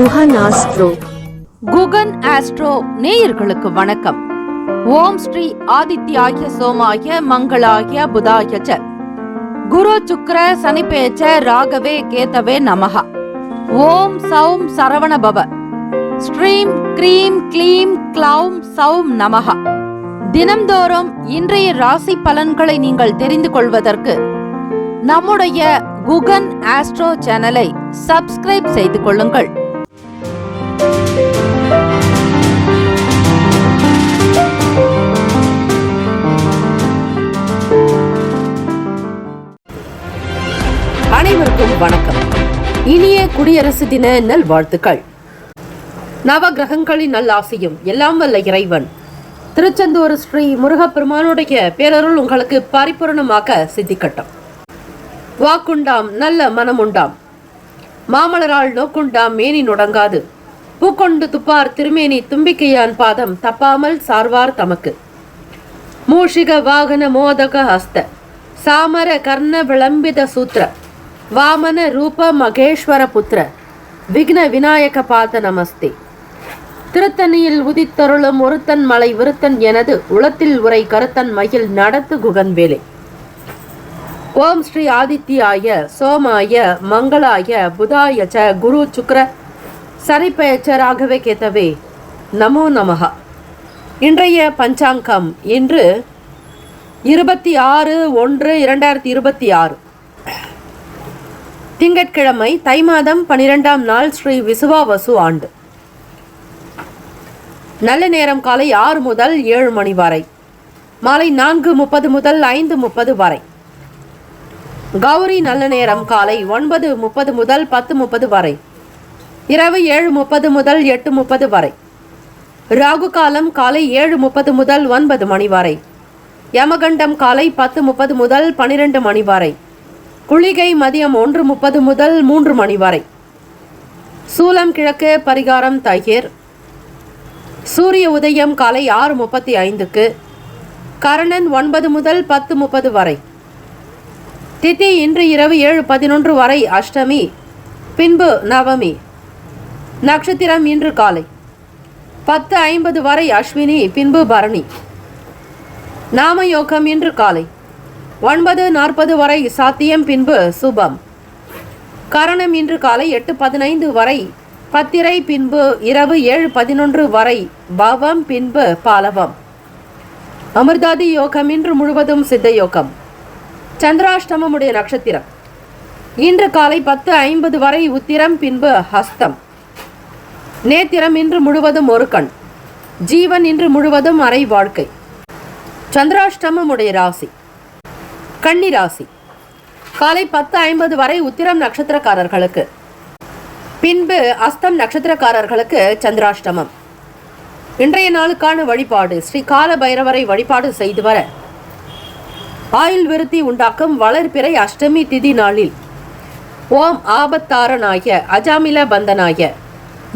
Guhan astro. Guhan astro நேயர்களுக்கு வணக்கம். ஓம் ஸ்ரீ ஆதித்யாய சோமாய மங்களாய புதாய ச குரு சுக்ர சனிபேச்ச ராகவே கேதவே நமஹ. ஓம் சௌம் சரவண பவ. ஸ்ரீம் க்ரீம் க்ளீம் க்ளௌம் சௌம் நமஹ. தினம்தோறும் இன்றைய ராசி பலன்களை நீங்கள் தெரிந்து கொள்வதற்கு நம்முடைய குகன் ஆஸ்ட்ரோ சேனலை சப்ஸ்கிரைப் செய்து கொள்ளுங்கள். அனைவருக்கும் வணக்கம். இனிய குடியரசு தின நல்வாழ்த்துக்கள். நவகிரகங்களின் நல்லாசியும் எல்லாம் வல்ல இறைவன் திருச்செந்தூர் ஸ்ரீ முருகப்பெருமானுடைய பேரருள் உங்களுக்கு பரிபூர்ணமாக சித்திக்கட்டும். வாக்குண்டாம் நல்ல மனமுண்டாம், மாமலரால் நோக்குண்டாம் மேனி நுடங்காது, பூக்கொண்டு துப்பார் திருமேனி தும்பிக்கையான் பாதம் தப்பாமல் சார்வார் தமக்கு. மூஷிக வாகன மோதக ஹஸ்த சாமர கர்ண விளம்பித சூத்திர வாமன ரூப மகேஸ்வர புத்திர விக்ன விநாயக பாத நமஸ்தே. திருத்தணியில் உதித்தருளும் ஒருத்தன் மலை விருத்தன் எனது உளத்தில் உரை கருத்தன் மயில் நடத்து குகன் வேலை. ஓம் ஸ்ரீ ஆதித்யாய சோமாய மங்களாய புதாய ச குரு சுக்ர சனிபேச்ச ராகவே கேதவே நமோ நமஹ. இன்றைய பஞ்சாங்கம் இன்று 26/1/2026 திங்கட்கிழமை தை மாதம் 12ஆம் நாள் ஸ்ரீ விசுவாவசு ஆண்டு. நல்ல நேரம் காலை 6 முதல் 7 மணி வரை, மாலை 4:30 முதல் 5:30 வரை. கௌரி நல்ல நேரம் காலை 9:30 முதல் 10:30 வரை, இரவு 7:30 முதல் 8:30 வரை. ராகு காலம் காலை 7:30 முதல் 9 மணி வரை. யமகண்டம் காலை 10:30 முதல் 12 மணி வரை. குளிகை மதியம் 1:30 முதல் 3 மணி வரை. சூலம் கிழக்கு, பரிகாரம் தயிர். சூரிய உதயம் காலை 6:35க்கு. கரணன் 9 முதல் 10:30 வரை. திதி இன்று இரவு 7:11 வரை அஷ்டமி, பின்பு நவமி. நட்சத்திரம் இன்று காலை 10:50 வரை அஸ்வினி, பின்பு பரணி. நாமயோகம் இன்று காலை 9:40 வரை சாத்தியம், பின்பு சுபம். கரணம் இன்று காலை 8:15 வரை பத்திரை, பின்பு இரவு 7:11 வரை பவம், பின்பு பாலவம். அமிர்தாதி யோகம் இன்று முழுவதும் சித்த யோகம். சந்திராஷ்டமமுடைய நட்சத்திரம் இன்று காலை 10:50 வரை உத்திரம், பின்பு ஹஸ்தம். நேத்திரம் இன்று முழுவதும் ஒரு கண். ஜீவன் இன்று முழுவதும் அரை வாழ்க்கை. சந்திராஷ்டமமுடைய ராசி கன்னி ராசி. காலை 10:50 வரை உத்திரம் நட்சத்திரக்காரர்களுக்கு, பின்பு அஸ்தம் நட்சத்திரக்காரர்களுக்கு சந்திராஷ்டமம். இன்றைய நாளுக்கான வழிபாடு: ஸ்ரீ கால பைரவரை வழிபாடு செய்து வர ஆயுள் விருத்தி உண்டாக்கும் வளர்பிறை அஷ்டமி திதி நாளில் ஓம் ஆபத்தாரனாய அஜாமில பந்தனாய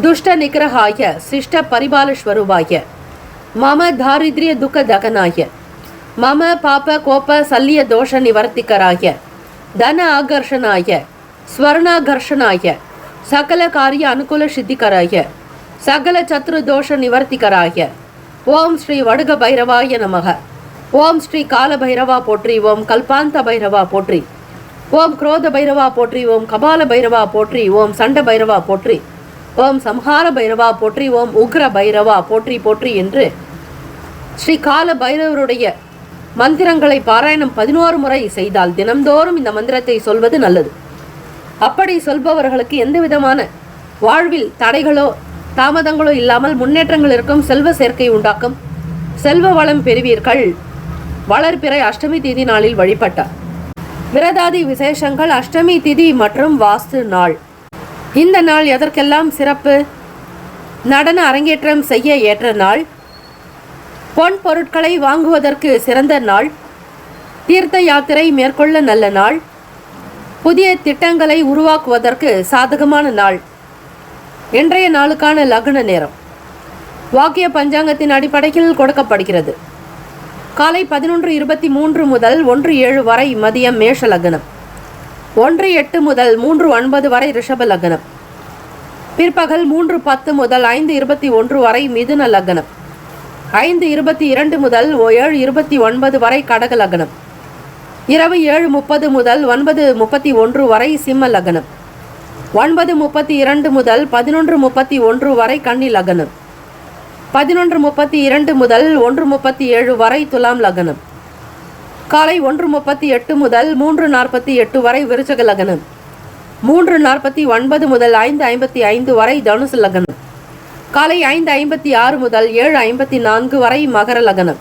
துஷ்ட நிகிரகாய சிஷ்ட பரிபாலஸ்வரூபாய மம தாரித்ரிய துக்க தகனாய மம பாப கோப சல்லிய தோஷ நிவர்த்திகராய தன ஆகர்ஷனாய ஸ்வர்ணாகர்ஷனாய சகல காரிய அனுகூல சித்திகராய சகல சத்ரு தோஷ நிவர்த்திகராய ஓம் ஸ்ரீ வடுக பைரவாய நமக. ஓம் ஸ்ரீ கால பைரவா போற்றி. ஓம் கல்பாந்த பைரவா போற்றி. ஓம் குரோத பைரவா போற்றி. ஓம் கபால பைரவா போற்றி. ஓம் சண்ட பைரவா போற்றி. ஓம் சம்ஹார பைரவா போற்றி. ஓம் உக்ர பைரவா போற்றி போற்றி என்று ஸ்ரீ கால பைரவருடைய மந்திரங்களை பாராயணம் 11 முறை செய்தால் தினம்தோறும் இந்த மந்திரத்தை சொல்வது நல்லது. அப்படி சொல்பவர்களுக்கு எந்த விதமான வாழ்வில் தடைகளோ தாமதங்களோ இல்லாமல் முன்னேற்றங்கள் இருக்கும். செல்வ சேர்க்கை உண்டாக்கும். செல்வ வளம் பெறுவீர்கள். வளர்பிறை அஷ்டமி திதி நாளில் வழிபட்டார். விரதாதி விசேஷங்கள்: அஷ்டமி திதி மற்றும் வாஸ்து நாள். இந்த நாள் எதற்கெல்லாம் சிறப்பு? நடன அரங்கேற்றம் செய்ய ஏற்ற நாள், பொன் பொருட்களை வாங்குவதற்கு சிறந்த நாள், தீர்த்த யாத்திரை மேற்கொள்ள நல்ல நாள், புதிய திட்டங்களை உருவாக்குவதற்கு சாதகமான நாள். இன்றைய நாளுக்கான லக்ன நேரம் வாக்கிய பஞ்சாங்கத்தின் அடிப்படையில் கொடுக்கப்படுகிறது. காலை 11:23 முதல் 1:07 வரை மதியம் மேஷ லக்னம், 1:08 முதல் 3:09 வரை ரிஷப லக்னம், பிற்பகல் 3:10 முதல் 5:21 வரை மிதுன லக்னம். 5:22 முதல் 7:29 வரை கடக லக்னம். இரவு 7:30 முதல் 9:31 வரை சிம்ம லக்னம். 9:32 முதல் 11:31 வரை கன்னி லக்னம். 11:32 முதல் 1:37 வரை துலாம் லக்னம். காலை 1:38 முதல் 3:48 வரை விருச்சக லக்னம். 3:49 முதல் 5:55 வரை தனுசு லக்னம். காலை 5:56 முதல் 7:54 வரை மகர லக்னம்.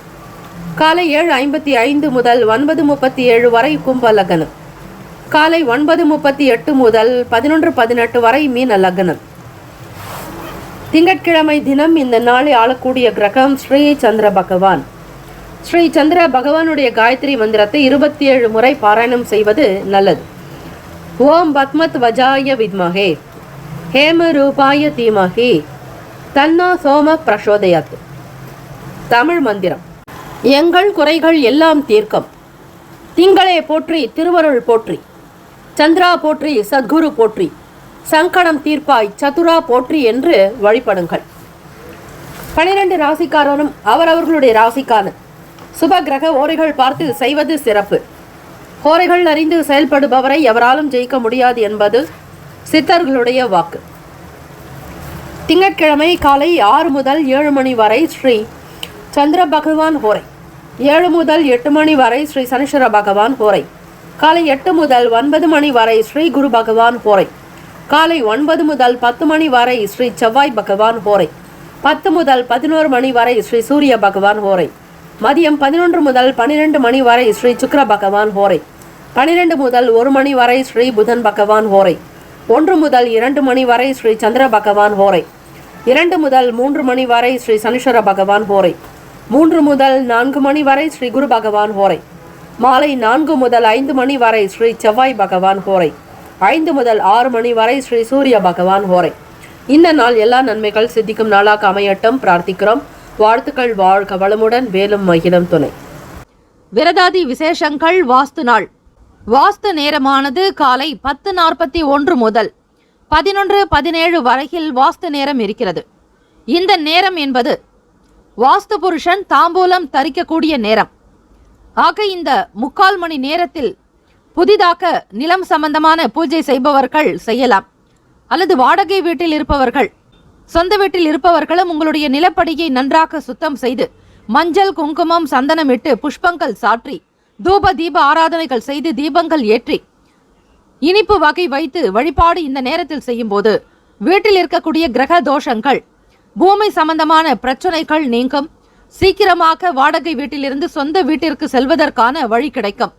காலை 7:55 முதல் 9:37 வரை கும்ப லக்னம். காலை 9:38 முதல் 11:18 வரை மீன லக்னம். திங்கட்கிழமை தினம் இந்த நாளை ஆளக்கூடிய கிரகம் ஸ்ரீ சந்திர பகவான். ஸ்ரீ சந்திர பகவானுடைய காயத்ரி மந்திரத்தை 27 முறை பாராயணம் செய்வது நல்லது. ஓம் பத்மத் வஜாய வித்மஹே ஹேம ரூபாய தீமஹி தன்னா சோம பிரசோதயாத். தமிழ் மந்திரம். எங்கள் குறைகள் எல்லாம் தீர்க்கம். திங்களே போற்றி, திருவருள் போற்றி, சந்திரா போற்றி, சத்குரு போற்றி, சங்கடம் தீர்ப்பாய் சதுரா போற்றி என்று வழிபடுங்கள். 12 ராசிக்காரரும் அவரவர்களுடைய ராசிக்கான சுப கிரக ஓரைகள் பார்த்து செய்வது சிறப்பு. ஓரைகள் அறிந்து செயல்படுபவரை எவராலும் ஜெயிக்க முடியாது என்பது சித்தர்களுடைய வாக்கு. திங்கட்கிழமை காலை 6 முதல் 7 மணி வரை ஸ்ரீ சந்திர பகவான் ஹோரை. 7 முதல் 8 மணி வரை ஸ்ரீ சனீஸ்வர பகவான் ஹோரை. காலை 8 முதல் 9 மணி வரை ஸ்ரீ குரு பகவான் ஹோரை. காலை 9 முதல் 10 மணி வரை ஸ்ரீ செவ்வாய் பகவான் ஹோரை. 10 முதல் 11 மணி வரை ஸ்ரீ சூரிய பகவான் ஹோரை. மதியம் 11 முதல் 12 மணி வரை ஸ்ரீ சுக்கிர பகவான் ஹோரை. 12 முதல் 1 மணி வரை ஸ்ரீ புதன் பகவான் ஹோரை. 1 முதல் 2 மணி வரை ஸ்ரீ சந்திர பகவான் ஹோரை. 2 முதல் 3 மணி வரை ஸ்ரீ சனீஸ்வர பகவான் ஹோரை. 3 முதல் 4 மணி வரை ஸ்ரீ குரு பகவான் ஹோரை. மாலை 4 முதல் 5 மணி வரை ஸ்ரீ செவ்வாய் பகவான் ஹோரை. 5 முதல் 6 மணி வரை ஸ்ரீ சூரிய பகவான் ஹோரை. இந்த நாள் எல்லா நன்மைகள் சித்திக்கும் நாளாக அமையட்டும் பிரார்த்திக்கிறோம். வாழ்த்துக்கள். வாழ்க வளமுடன். வேலும் மகிழும் துணை. விரதாதி விசேஷங்கள். வாஸ்து நாள். வாஸ்து நேரமானது காலை 10:41 முதல் 11:17 வரையில் வாஸ்து நேரம் இருக்கிறது. இந்த நேரம் என்பது வாஸ்து புருஷன் தாம்பூலம் தரிக்கக்கூடிய நேரம். ஆக இந்த 3/4 மணி நேரத்தில் புதிதாக நிலம் சம்பந்தமான பூஜை செய்பவர்கள் செய்யலாம். அல்லது வாடகை வீட்டில் இருப்பவர்கள், சொந்த வீட்டில் இருப்பவர்களும் உங்களுடைய நிலப்படியை நன்றாக சுத்தம் செய்து மஞ்சள், குங்குமம், சந்தனம் இட்டு புஷ்பங்கள் சாற்றி தூப தீப ஆராதனைகள் செய்து தீபங்கள் ஏற்றி இனிப்பு வகை வைத்து வழிபாடு இந்த நேரத்தில் செய்யும் போது வீட்டில் இருக்கக்கூடிய கிரக தோஷங்கள், பூமி சம்பந்தமான பிரச்சனைகள் நீங்கும். சீக்கிரமாக வாடகை வீட்டிலிருந்து சொந்த வீட்டிற்கு செல்வதற்கான வழி கிடைக்கும்.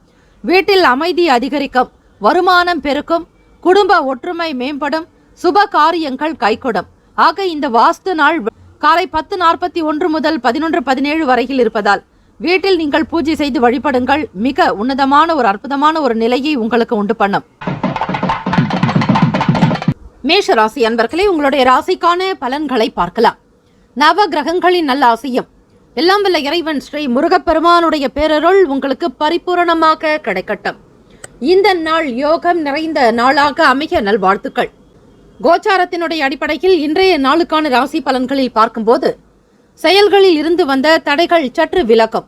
வீட்டில் அமைதி அதிகரிக்கும். வருமானம் பெருக்கும். குடும்ப ஒற்றுமை மேம்படும். சுப காரியங்கள் கைகூடும். ஆக இந்த வாஸ்து நாள் காலை 10:41 முதல் 11:17 வரையில் இருப்பதால் வீட்டில் நீங்கள் பூஜை செய்து வழிபடுங்கள். மிக உன்னதமான ஒரு அற்புதமான ஒரு நிலையை உங்களுக்கு உண்டு பண்ணும். மேஷ ராசி அன்பர்களே, உங்களுடைய ராசிக்கான பலன்களை பார்க்கலாம். நவ கிரகங்களின் நல்ல ஆசையும் எல்லாம் வல்ல இறைவன் ஸ்ரீ முருகப்பெருமானுடைய பேரருள் உங்களுக்கு பரிபூரணமாக கிடைக்கட்டும். இந்த நாள் யோகம் நிறைந்த நாளாக அமைய நல்வாழ்த்துக்கள். கோச்சாரத்தினுடைய அடிப்படையில் இன்றைய நாளுக்கான ராசி பலன்களில் பார்க்கும்போது செயல்களில் இருந்து வந்த தடைகள் சற்று விலகும்.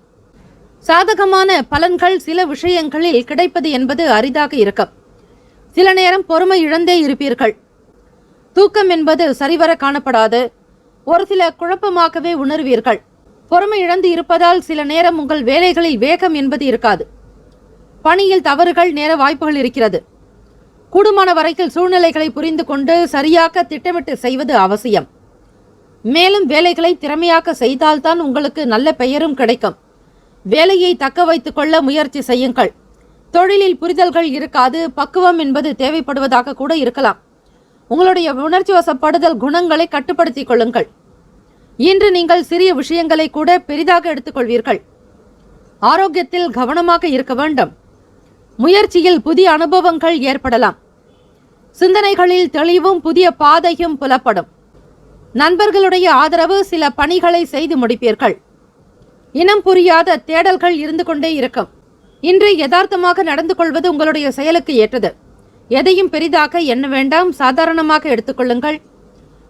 சாதகமான பலன்கள் சில விஷயங்களில் கிடைப்பது என்பது அரிதாக இருக்கும். சில நேரம் பொறுமை இழந்தே இருப்பீர்கள். தூக்கம் என்பது சரிவர காணப்படாது. ஒரு சில குழப்பமாகவே உணர்வீர்கள். பொறுமை இழந்து இருப்பதால் சில நேரம் உங்கள் வேலைகளில் வேகம் என்பது இருக்காது. பணியில் தவறுகள் நேர வாய்ப்புகள் இருக்கிறது. கூடுமான வரையில் சூழ்நிலைகளை புரிந்து கொண்டு சரியாக திட்டமிட்டு செய்வது அவசியம். மேலும் வேலைகளை திறமையாக செய்தால்தான் உங்களுக்கு நல்ல பெயரும் கிடைக்கும். வேலையை தக்க வைத்துக் கொள்ள முயற்சி செய்யுங்கள். தொழிலில் புரிதல்கள் இருக்காது. பக்குவம் என்பது தேவைப்படுவதாக கூட இருக்கலாம். உங்களுடைய உணர்ச்சி வசப்படுதல் குணங்களை கட்டுப்படுத்திக் கொள்ளுங்கள். இன்று நீங்கள் சிறிய விஷயங்களை கூட பெரிதாக எடுத்துக்கொள்வீர்கள். ஆரோக்கியத்தில் கவனமாக இருக்க வேண்டும். முயற்சியில் புதிய அனுபவங்கள் ஏற்படலாம். சிந்தனைகளில் தெளிவும் புதிய பாதையும் புலப்படும். நண்பர்களுடைய ஆதரவு சில பணிகளை செய்து முடிப்பீர்கள். இனம் புரியாத தேடல்கள் இருந்து கொண்டே இருக்கும். இன்று யதார்த்தமாக நடந்து கொள்வது உங்களுடைய செயலுக்கு ஏற்றது. எதையும் பெரிதாக எண்ண வேண்டாம். சாதாரணமாக எடுத்துக்கொள்ளுங்கள்.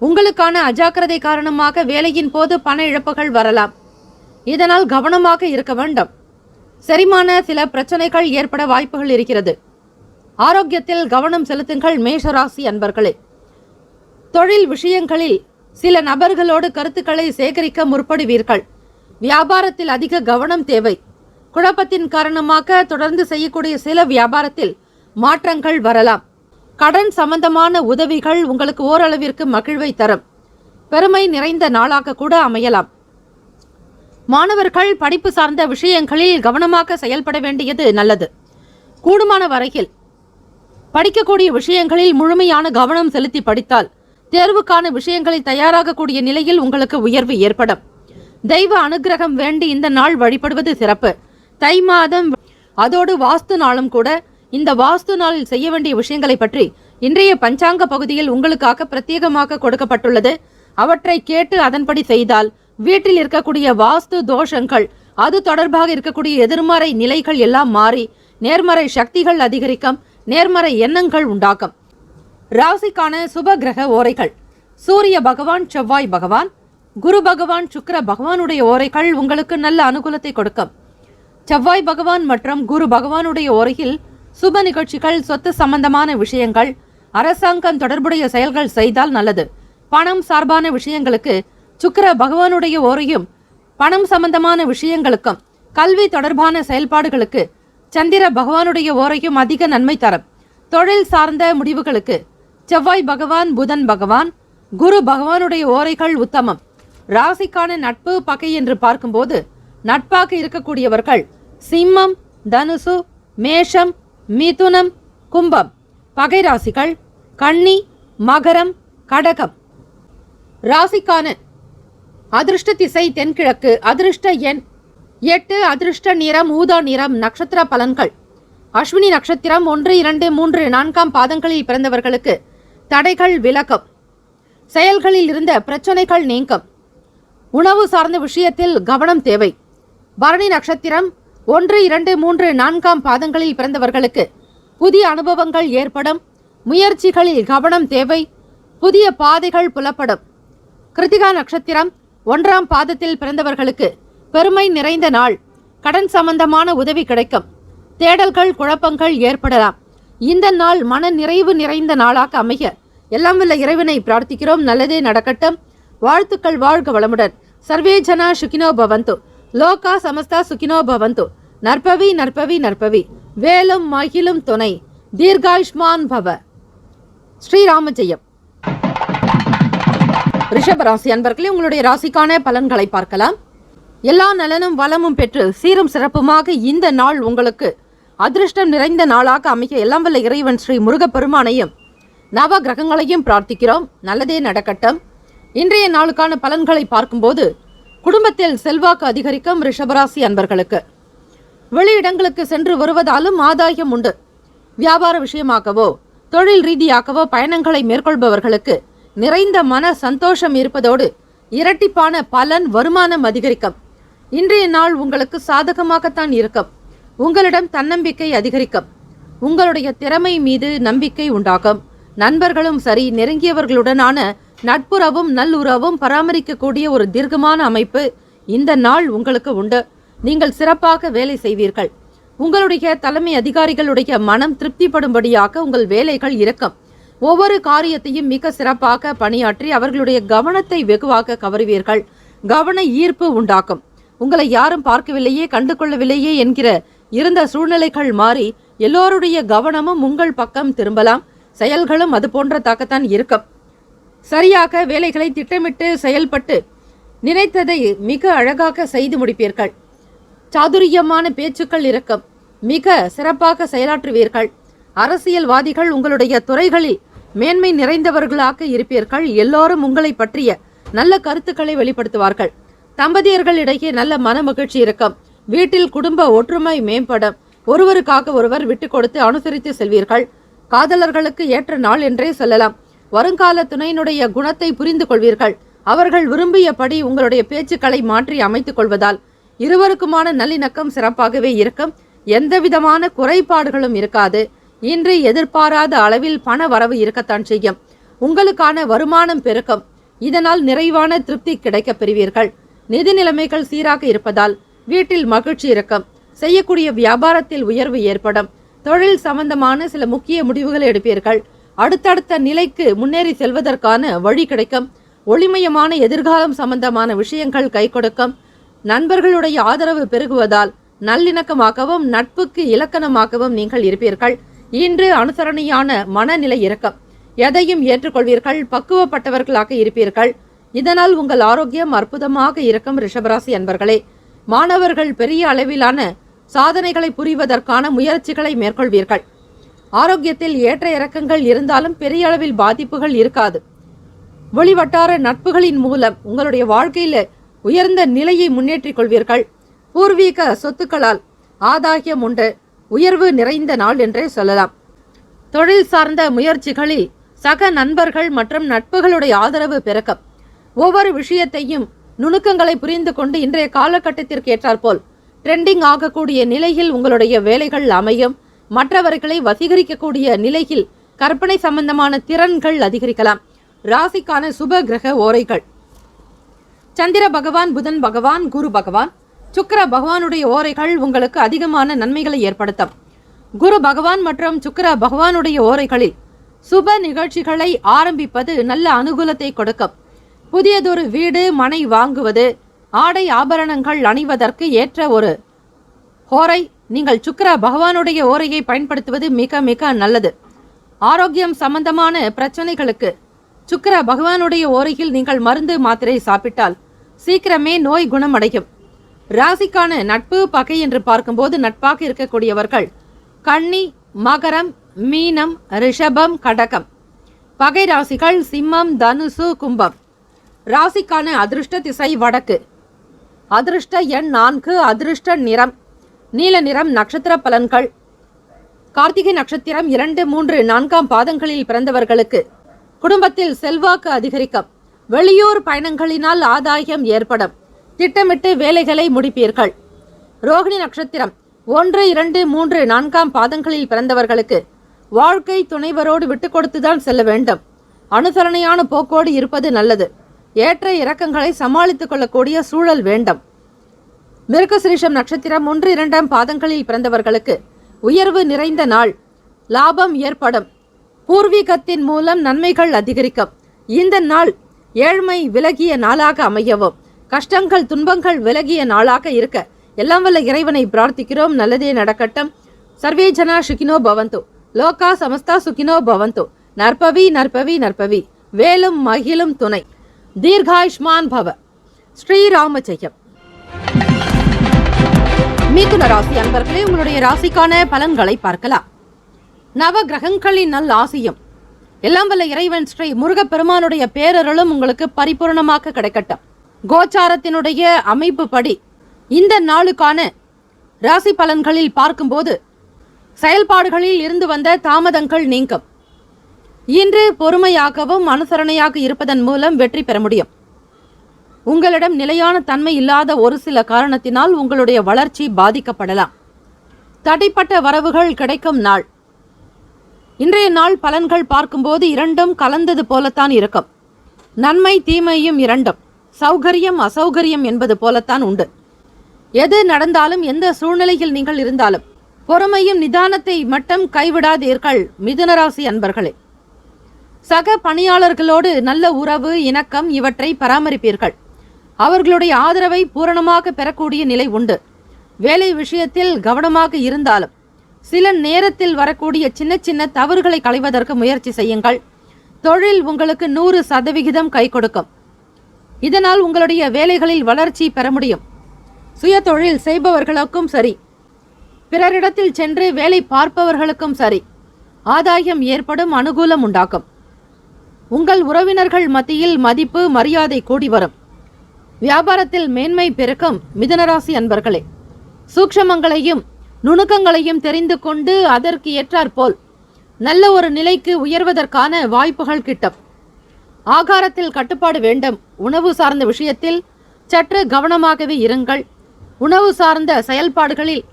உங்களுக்கான அஜாக்கிரதை காரணமாக வேலையின் போது பண இழப்புகள் வரலாம். இதனால் கவனமாக இருக்க வேண்டும். செரிமான சில பிரச்சனைகள் ஏற்பட வாய்ப்புகள் இருக்கிறது. ஆரோக்கியத்தில் கவனம் செலுத்துங்கள் மேஷராசி அன்பர்களே. தொழில் விஷயங்களில் சில நபர்களோடு கருத்துக்களை சேகரிக்க முற்படுவீர்கள். வியாபாரத்தில் அதிக கவனம் தேவை. குழப்பத்தின் காரணமாக தொடர்ந்து செய்யக்கூடிய சில வியாபாரத்தில் மாற்றங்கள் வரலாம். கடன் சம்பந்தமான உதவிகள் உங்களுக்கு ஓரளவிற்கு மகிழ்வை தரும். பெருமை நிறைந்த நாளாக கூட அமையலாம். மாணவர்கள் படிப்பு சார்ந்த விஷயங்களில் கவனமாக செயல்பட வேண்டியது நல்லது. கூடுமான வரையில் படிக்கக்கூடிய விஷயங்களில் முழுமையான கவனம் செலுத்தி படித்தால் தேர்வுக்கான விஷயங்களில் தயாராகக்கூடிய நிலையில் உங்களுக்கு உயர்வு ஏற்படும். தெய்வ அனுகிரகம் வேண்டி இந்த நாள் வழிபடுவது சிறப்பு. தை மாதம், அதோடு வாஸ்து நாளும் கூட. இந்த வாஸ்து நாளில் செய்ய வேண்டிய விஷயங்களை பற்றி இன்றைய பஞ்சாங்க பகுதியில் உங்களுக்காக பிரத்யேகமாக கொடுக்கப்பட்டுள்ளது. அவற்றை கேட்டு அதன்படி செய்தால் வீட்டில் இருக்கக்கூடிய வாஸ்து தோஷங்கள், அது தொடர்பாக இருக்கக்கூடிய எதிர்மறை நிலைகள் எல்லாம் மாறி நேர்மறை சக்திகள் அதிகரிக்கும், நேர்மறை எண்ணங்கள் உண்டாகும். ராசிக்கான சுப கிரக ஓரைகள்: சூரிய பகவான், செவ்வாய் பகவான், குரு பகவான், சுக்கிர பகவானுடைய ஓரைகள் உங்களுக்கு நல்ல அனுகூலத்தை கொடுக்கும். செவ்வாய் பகவான் மற்றும் குரு பகவானுடைய ஓரையில் சுப நிகழ்ச்சிகள், சொத்து சம்பந்தமான விஷயங்கள், அரசாங்கம் தொடர்புடைய செயல்கள் செய்தால் நல்லது. பணம் சார்பான விஷயங்களுக்கு சுக்கிர பகவானுடைய ஓரையும், பணம் சம்பந்தமான விஷயங்களுக்கும் கல்வி தொடர்பான செயல்பாடுகளுக்கு சந்திர பகவானுடைய ஓரையும் அதிக நன்மை தரும். தொழில் சார்ந்த முடிவுகளுக்கு செவ்வாய் பகவான், புதன் பகவான், குரு பகவானுடைய ஓரைகள் உத்தமம். ராசிக்கான நட்பு பகை என்று பார்க்கும்போது நட்பாக இருக்கக்கூடியவர்கள் சிம்மம், தனுசு, மேஷம், மிதுனம், கும்பம். பகை ராசிகள் கன்னி, மகரம், கடகம். ராசிக்கான அதிர்ஷ்ட திசை தென்கிழக்கு, அதிர்ஷ்ட எண் 8, அதிர்ஷ்ட நிறம் ஊதா நிறம். நட்சத்திர பலன்கள்: அஸ்வினி நட்சத்திரம் 1, 2, 3, 4 பாதங்களில் பிறந்தவர்களுக்கு தடைகள் விலகும். செயல்களில் இருந்த பிரச்சனைகள் நீங்கும். உணவு சார்ந்த விஷயத்தில் கவனம் தேவை. பரணி நட்சத்திரம் 1, 2, 3, 4 பாதங்களில் பிறந்தவர்களுக்கு புதிய அனுபவங்கள் ஏற்படும். முயற்சிகளில் கவனம் தேவை. புதிய பாதைகள் புலப்படும். கிருத்திகா நட்சத்திரம் 1 பாதத்தில் பிறந்தவர்களுக்கு பெருமை நிறைந்த நாள். கடன் சம்பந்தமான உதவி கிடைக்கும். தேடல்கள், குழப்பங்கள் ஏற்படலாம். இந்த நாள் மன நிறைவு நிறைந்த நாளாக அமைய எல்லாம் வல்ல இறைவனை பிரார்த்திக்கிறோம். நல்லதே நடக்கட்டும். வாழ்த்துக்கள். வாழ்க வளமுடன். சர்வே ஜனா சுகினோ பவந்து. லோகா சமஸ்தா சுகினோ பவந்து. நற்பவி நற்பவி நற்பவி. வேலும் மகிழும் துணை. தீர்காயுஷ்மான் பவ. ஸ்ரீராம ஜெயம். ரிஷப ராசி அன்பர்களே, உங்களுடைய ராசிக்கான பலன்களை பார்க்கலாம். எல்லா நலனும் வளமும் பெற்று சீரும் சிறப்புமாக இந்த நாள் உங்களுக்கு அதிர்ஷ்டம் நிறைந்த நாளாக அமைய எல்லாம் வல்ல இறைவன் ஸ்ரீ முருகப்பெருமானையும் நவ கிரகங்களையும் பிரார்த்திக்கிறோம். நல்லதே நடக்கட்டும். இன்றைய நாளுக்கான பலன்களை பார்க்கும்போது குடும்பத்தில் செல்வாக்கு அதிகரிக்கும் ரிஷபராசி அன்பர்களுக்கு. வெளியிடங்களுக்கு சென்று வருவதாலும் ஆதாயம் உண்டு. வியாபார விஷயமாகவோ தொழில் ரீதியாகவோ பயணங்களை மேற்கொள்பவர்களுக்கு நிறைந்த மன சந்தோஷம் இருப்பதோடு இரட்டிப்பான பலன், வருமானம் அதிகரிக்கும். இன்றைய நாள் உங்களுக்கு சாதகமாகத்தான் இருக்கும். உங்களிடம் தன்னம்பிக்கை அதிகரிக்கும். உங்களுடைய திறமை மீது நம்பிக்கை உண்டாகும். நண்பர்களும் சரி, நெருங்கியவர்களுடனான நட்புறவும் நல்லுறவும் பராமரிக்கக்கூடிய ஒரு தீர்க்கமான அமைப்பு இந்த நாள் உங்களுக்கு உண்டு. நீங்கள் சிறப்பாக வேலை செய்வீர்கள். உங்களுடைய தலைமை அதிகாரிகளுடைய மனம் திருப்திப்படும்படியாக உங்கள் வேலைகள் இருக்கும். ஒவ்வொரு காரியத்தையும் மிக சிறப்பாக பணியாற்றி அவர்களுடைய கவனத்தை வெகுவாக கவருவீர்கள். கவன ஈர்ப்பு உண்டாக்கும். உங்களை யாரும் பார்க்கவில்லையே, கண்டு கொள்ளவில்லையே என்கிற இருந்த சூழ்நிலைகள் மாறி எல்லோருடைய கவனமும் உங்கள் பக்கம் திரும்பலாம். செயல்களும் அது போன்றதாகத்தான் இருக்கும். சரியாக வேலைகளை திட்டமிட்டு செயல்பட்டு நினைத்ததை மிக அழகாக செய்து முடிப்பீர்கள். சாதுரியமான பேச்சுக்கள் இருக்கும். மிக சிறப்பாக செயலாற்றுவீர்கள். அரசியல்வாதிகள் உங்களுடைய துறைகளில் மேன்மை நிறைந்தவர்களாக இருப்பீர்கள். எல்லோரும் உங்களை பற்றிய நல்ல கருத்துக்களை வெளிப்படுத்துவார்கள். தம்பதியர்களிடையே நல்ல மன மகிழ்ச்சி இருக்கும். வீட்டில் குடும்ப ஒற்றுமை மேம்படும். ஒருவருக்காக ஒருவர் விட்டு கொடுத்து அனுசரித்து செல்வீர்கள். காதலர்களுக்கு ஏற்ற நாள் என்றே சொல்லலாம். வருங்கால துணையினுடைய குணத்தை புரிந்து கொள்வீர்கள். அவர்கள் விரும்பியபடி உங்களுடைய பேச்சுக்களை மாற்றி அமைத்துக் கொள்வதால் இருவருக்குமான நல்லிணக்கம் சிறப்பாகவே இருக்கும். எந்தவிதமான குறைபாடுகளும் இருக்காது. இன்று எதிர்பாராத அளவில் பண வரவு இருக்கத்தான் செய்யும். உங்களுக்கான வருமானம் பெருக்கம். இதனால் நிறைவான திருப்தி கிடைக்கப் பெறுவீர்கள். நிதி நிலைமைகள் சீராக இருப்பதால் வீட்டில் மகிழ்ச்சி இருக்கும். செய்யக்கூடிய வியாபாரத்தில் உயர்வு ஏற்படும். தொழில் சம்பந்தமான சில முக்கிய முடிவுகளை எடுப்பீர்கள். அடுத்தடுத்த நிலைக்கு முன்னேறி செல்வதற்கான வழி கிடைக்கும். ஒளிமயமான எதிர்காலம் சம்பந்தமான விஷயங்கள் கை கொடுக்கும். நண்பர்களுடைய ஆதரவு பெருகுவதால் நல்லிணக்கமாகவும் நட்புக்கு இலக்கணமாகவும் நீங்கள் இருப்பீர்கள். இன்று அனுசரணையான மனநிலை இருக்கும். எதையும் ஏற்றுக்கொள்வீர்கள். பக்குவப்பட்டவர்களாக இருப்பீர்கள். இதனால் உங்கள் ஆரோக்கியம் அற்புதமாக இருக்கும். ரிஷபராசி அன்பர்களே, மாணவர்கள் பெரிய அளவிலான சாதனைகளை புரிவதற்கான முயற்சிகளை மேற்கொள்வீர்கள். ஆரோக்கியத்தில் ஏற்ற இறக்கங்கள் இருந்தாலும் பெரிய அளவில் பாதிப்புகள் இருக்காது. வெளிவட்டார நட்புகளின் மூலம் உங்களுடைய வாழ்க்கையில உயர்ந்த நிலையை முன்னேற்றிக் கொள்வீர்கள். பூர்வீக சொத்துக்களால் ஆதாயம் உண்டு. உயர்வு நிறைந்த நாள் என்றே சொல்லலாம். தொழில் சார்ந்த முயற்சிகளில் சக நண்பர்கள் மற்றும் நட்புகளுடைய ஆதரவு பிறக்கும். ஒவ்வொரு விஷயத்தையும் நுணுக்கங்களை புரிந்து கொண்டு இன்றைய காலகட்டத்திற்கு ஏற்றாற்போல் ட்ரெண்டிங் ஆகக்கூடிய நிலையில் உங்களுடைய வேலைகள் அமையும். மற்றவர்களை வசீகரிக்கக்கூடிய நிலையில் கற்பனை சம்பந்தமான திறன்கள் அதிகரிக்கலாம். ராசிக்கான சுப கிரக ஓரைகள்: சந்திர பகவான், புதன் பகவான், குரு பகவான், சுக்கிர பகவானுடைய ஓரைகள் உங்களுக்கு அதிகமான நன்மைகளை ஏற்படுத்தும். குரு பகவான் மற்றும் சுக்கிர பகவானுடைய ஓரைகளில் சுப நிகழ்ச்சிகளை ஆரம்பிப்பது நல்ல அனுகூலத்தை கொடுக்கும். புதியதொரு வீடு மனை வாங்குவது, ஆடை ஆபரணங்கள் அணிவதற்கு ஏற்ற ஒரு ஓரை. நீங்கள் சுக்கிர பகவானுடைய ஓரையை பயன்படுத்துவது மிக மிக நல்லது. ஆரோக்கியம் சம்பந்தமான பிரச்சனைகளுக்கு சுக்கிர பகவானுடைய ஓரையில் நீங்கள் மருந்து மாத்திரை சாப்பிட்டால் சீக்கிரமே நோய் குணமடையும். ராசிக்கான நட்பு பகை என்று பார்க்கும்போது நட்பாக இருக்கக்கூடியவர்கள் கன்னி, மகரம், மீனம், ரிஷபம், கடகம். பகை ராசிகள் சிம்மம், தனுசு, கும்பம். ராசிக்கான அதிர்ஷ்ட திசை வடக்கு. அதிர்ஷ்ட எண் 4. அதிர்ஷ்ட நிறம் நீல நிறம். நட்சத்திர பலன்கள்: கார்த்திகை நட்சத்திரம் 2, 3, 4ஆம் பாதங்களில் பிறந்தவர்களுக்கு குடும்பத்தில் செல்வாக்கு அதிகரிக்கும். வெளியூர் பயணங்களினால் ஆதாயம் ஏற்படும். திட்டமிட்டு வேலைகளை முடிப்பீர்கள். ரோகிணி நட்சத்திரம் 1, 2, 3, 4ஆம் பாதங்களில் பிறந்தவர்களுக்கு வாழ்க்கை துணைவரோடு விட்டு கொடுத்துதான் செல்ல வேண்டும். அனுசரணையான போக்கோடு இருப்பது நல்லது. ஏற்ற இறக்கங்களை சமாளித்துக் கொள்ளக்கூடிய சூழல் வேண்டும். மிருகசிரீஷம் நட்சத்திரம் 1, 2ஆம் பாதங்களில் பிறந்தவர்களுக்கு உயர்வு நிறைந்த நாள். லாபம் ஏற்படும். பூர்வீகத்தின் மூலம் நன்மைகள் அதிகரிக்கும். இந்த நாள் ஏழ்மை விலகிய நாளாக அமையவும், கஷ்டங்கள் துன்பங்கள் விலகிய நாளாக இருக்க எல்லாம் வல்ல இறைவனை பிரார்த்திக்கிறோம். நல்லதே நடக்கட்டும். சர்வே ஜனா சுகினோ பவந்து. லோகா சமஸ்தா சுகினோ பவந்து. நற்பவி நற்பவி நற்பவி. வேலும் மகிழும் துணை. தீர்காயுஷ்மான் பவ. ஸ்ரீராம ஜெயம். மிதுன ராசி அன்பர்களே, உங்களுடைய ராசிக்கான பலன்களை பார்க்கலாம். நவ கிரகங்களின் நல் ஆசியும் எல்லாம் வல்ல இறைவன் ஸ்ரீ முருகப்பெருமானுடைய பேரருளும் உங்களுக்கு பரிபூர்ணமாக கிடைக்கட்டும். கோச்சாரத்தினுடைய அமைப்பு படி இந்த நாளுக்கான ராசி பலன்களில் பார்க்கும்போது செயல்பாடுகளில் இருந்து வந்த தாமதங்கள் நீங்கும். இன்று பொறுமையாகவும் அனுசரணையாக இருப்பதன் மூலம் வெற்றி பெற முடியும். உங்களிடம் நிலையான தன்மை இல்லாத ஒரு சில காரணத்தினால் உங்களுடைய வளர்ச்சி பாதிக்கப்படலாம். தடைப்பட்ட வரவுகள் கிடைக்கும் நாள். இன்றைய நாள் பலன்கள் பார்க்கும்போது இரண்டும் கலந்தது போலத்தான் இருக்கும். நன்மை தீமையும் இரண்டும், சௌகரியம் அசௌகரியம் என்பது போலத்தான் உண்டு. எது நடந்தாலும் எந்த சூழ்நிலையில் நீங்கள் இருந்தாலும் பொறுமையும் நிதானத்தை மட்டும் கைவிடாதீர்கள். மிதுனராசி அன்பர்களே, சக பணியாளர்களோடு நல்ல உறவு இணக்கம் இவற்றை பராமரிப்பீர்கள். அவர்களுடைய ஆதரவை பூரணமாக பெறக்கூடிய நிலை உண்டு. வேலை விஷயத்தில் கவனமாக இருந்தாலும் சில நேரத்தில் வரக்கூடிய சின்ன சின்ன தவறுகளை களைவதற்கு முயற்சி செய்யுங்கள். தொழில் உங்களுக்கு 100% கை கொடுக்கும். இதனால் உங்களுடைய வேலைகளில் வளர்ச்சி பெற முடியும். சுய தொழில் செய்பவர்களுக்கும் சரி, பிறரிடத்தில் சென்று வேலை பார்ப்பவர்களுக்கும் சரி, ஆதாயம் ஏற்படும். அனுகூலம் உண்டாக்கும். உங்கள் உறவினர்கள் மத்தியில் மதிப்பு மரியாதை கூடி வரும். வியாபாரத்தில் மேன்மை பெருக்கும். மிதுனராசி அன்பர்களே, சூக்ஷமங்களையும் நுணுக்கங்களையும் தெரிந்து கொண்டு அதற்கு ஏற்றாற்போல் நல்ல ஒரு நிலைக்கு உயர்வதற்கான வாய்ப்புகள் கிட்டும். ஆகாரத்தில் கட்டுப்பாடு வேண்டும். உணவு சார்ந்த விஷயத்தில் சற்று கவனமாகவே இருங்கள். உணவு சார்ந்த செயல்பாடுகளில்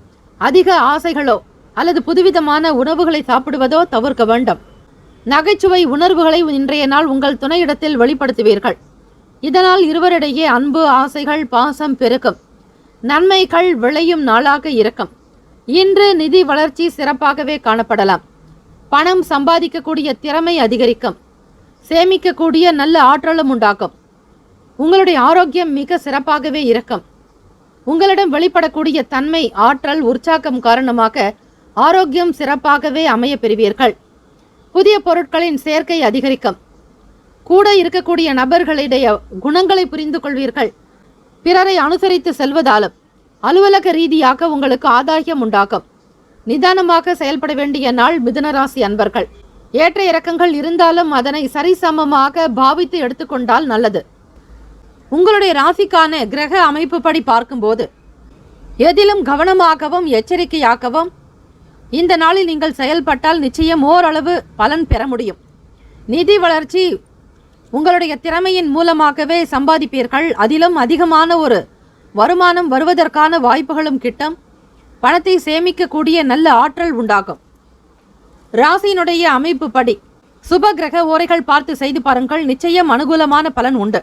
அதிக ஆசைகளோ அல்லது புதுவிதமான உணவுகளை சாப்பிடுவதோ தவிர்க்க வேண்டும். நகைச்சுவை உணர்வுகளை இன்றைய நாள் உங்கள் துணையிடத்தில் வெளிப்படுத்துவீர்கள். இதனால் இருவரிடையே அன்பு, ஆசைகள், பாசம் பெருகும். நன்மைகள் விளையும் நாளாக இருக்கும். இன்று நிதி வளர்ச்சி சிறப்பாகவே காணப்படலாம். பணம் சம்பாதிக்கக்கூடிய திறமை அதிகரிக்கும். சேமிக்கக்கூடிய நல்ல ஆற்றலும் உண்டாகும். உங்களுடைய ஆரோக்கியம் மிக சிறப்பாகவே இருக்கும். உங்களிடம் வெளிப்படக்கூடிய தன்மை, ஆற்றல், உற்சாகம் காரணமாக ஆரோக்கியம் சிறப்பாகவே அமைய பெறுவீர்கள். புதிய பொருட்களின் சேர்க்கை அதிகரிக்கும். கூட இருக்கக்கூடிய நபர்களுடைய குணங்களை புரிந்து கொள்வீர்கள். பிறரை அனுசரித்து செல்வதாலும் அலுவலக ரீதியாக உங்களுக்கு ஆதாயம் உண்டாகும். நிதானமாக செயல்பட வேண்டிய நாள் மிதுனராசி அன்பர்கள். ஏற்ற இறக்கங்கள் இருந்தாலும் அதனை சரிசமமாக பாவித்து எடுத்துக்கொண்டால் நல்லது. உங்களுடைய ராசிக்கான கிரக அமைப்பு படி பார்க்கும்போது எதிலும் கவனமாகவும் எச்சரிக்கையாகவும் இந்த நாளில் நீங்கள் செயல்பட்டால் நிச்சயம் ஓரளவு பலன் பெற முடியும். நிதி வளர்ச்சி உங்களுடைய திறமையின் மூலமாகவே சம்பாதிப்பீர்கள். அதிலும் அதிகமான ஒரு வருமானம் வருவதற்கான வாய்ப்புகளும் கிட்டும். பணத்தை சேமிக்கக்கூடிய நல்ல ஆற்றல் உண்டாகும். ராசியினுடைய அமைப்பு படி சுப கிரக ஓரைகள் பார்த்து செய்து பாருங்கள். நிச்சயம் அனுகூலமான பலன் உண்டு.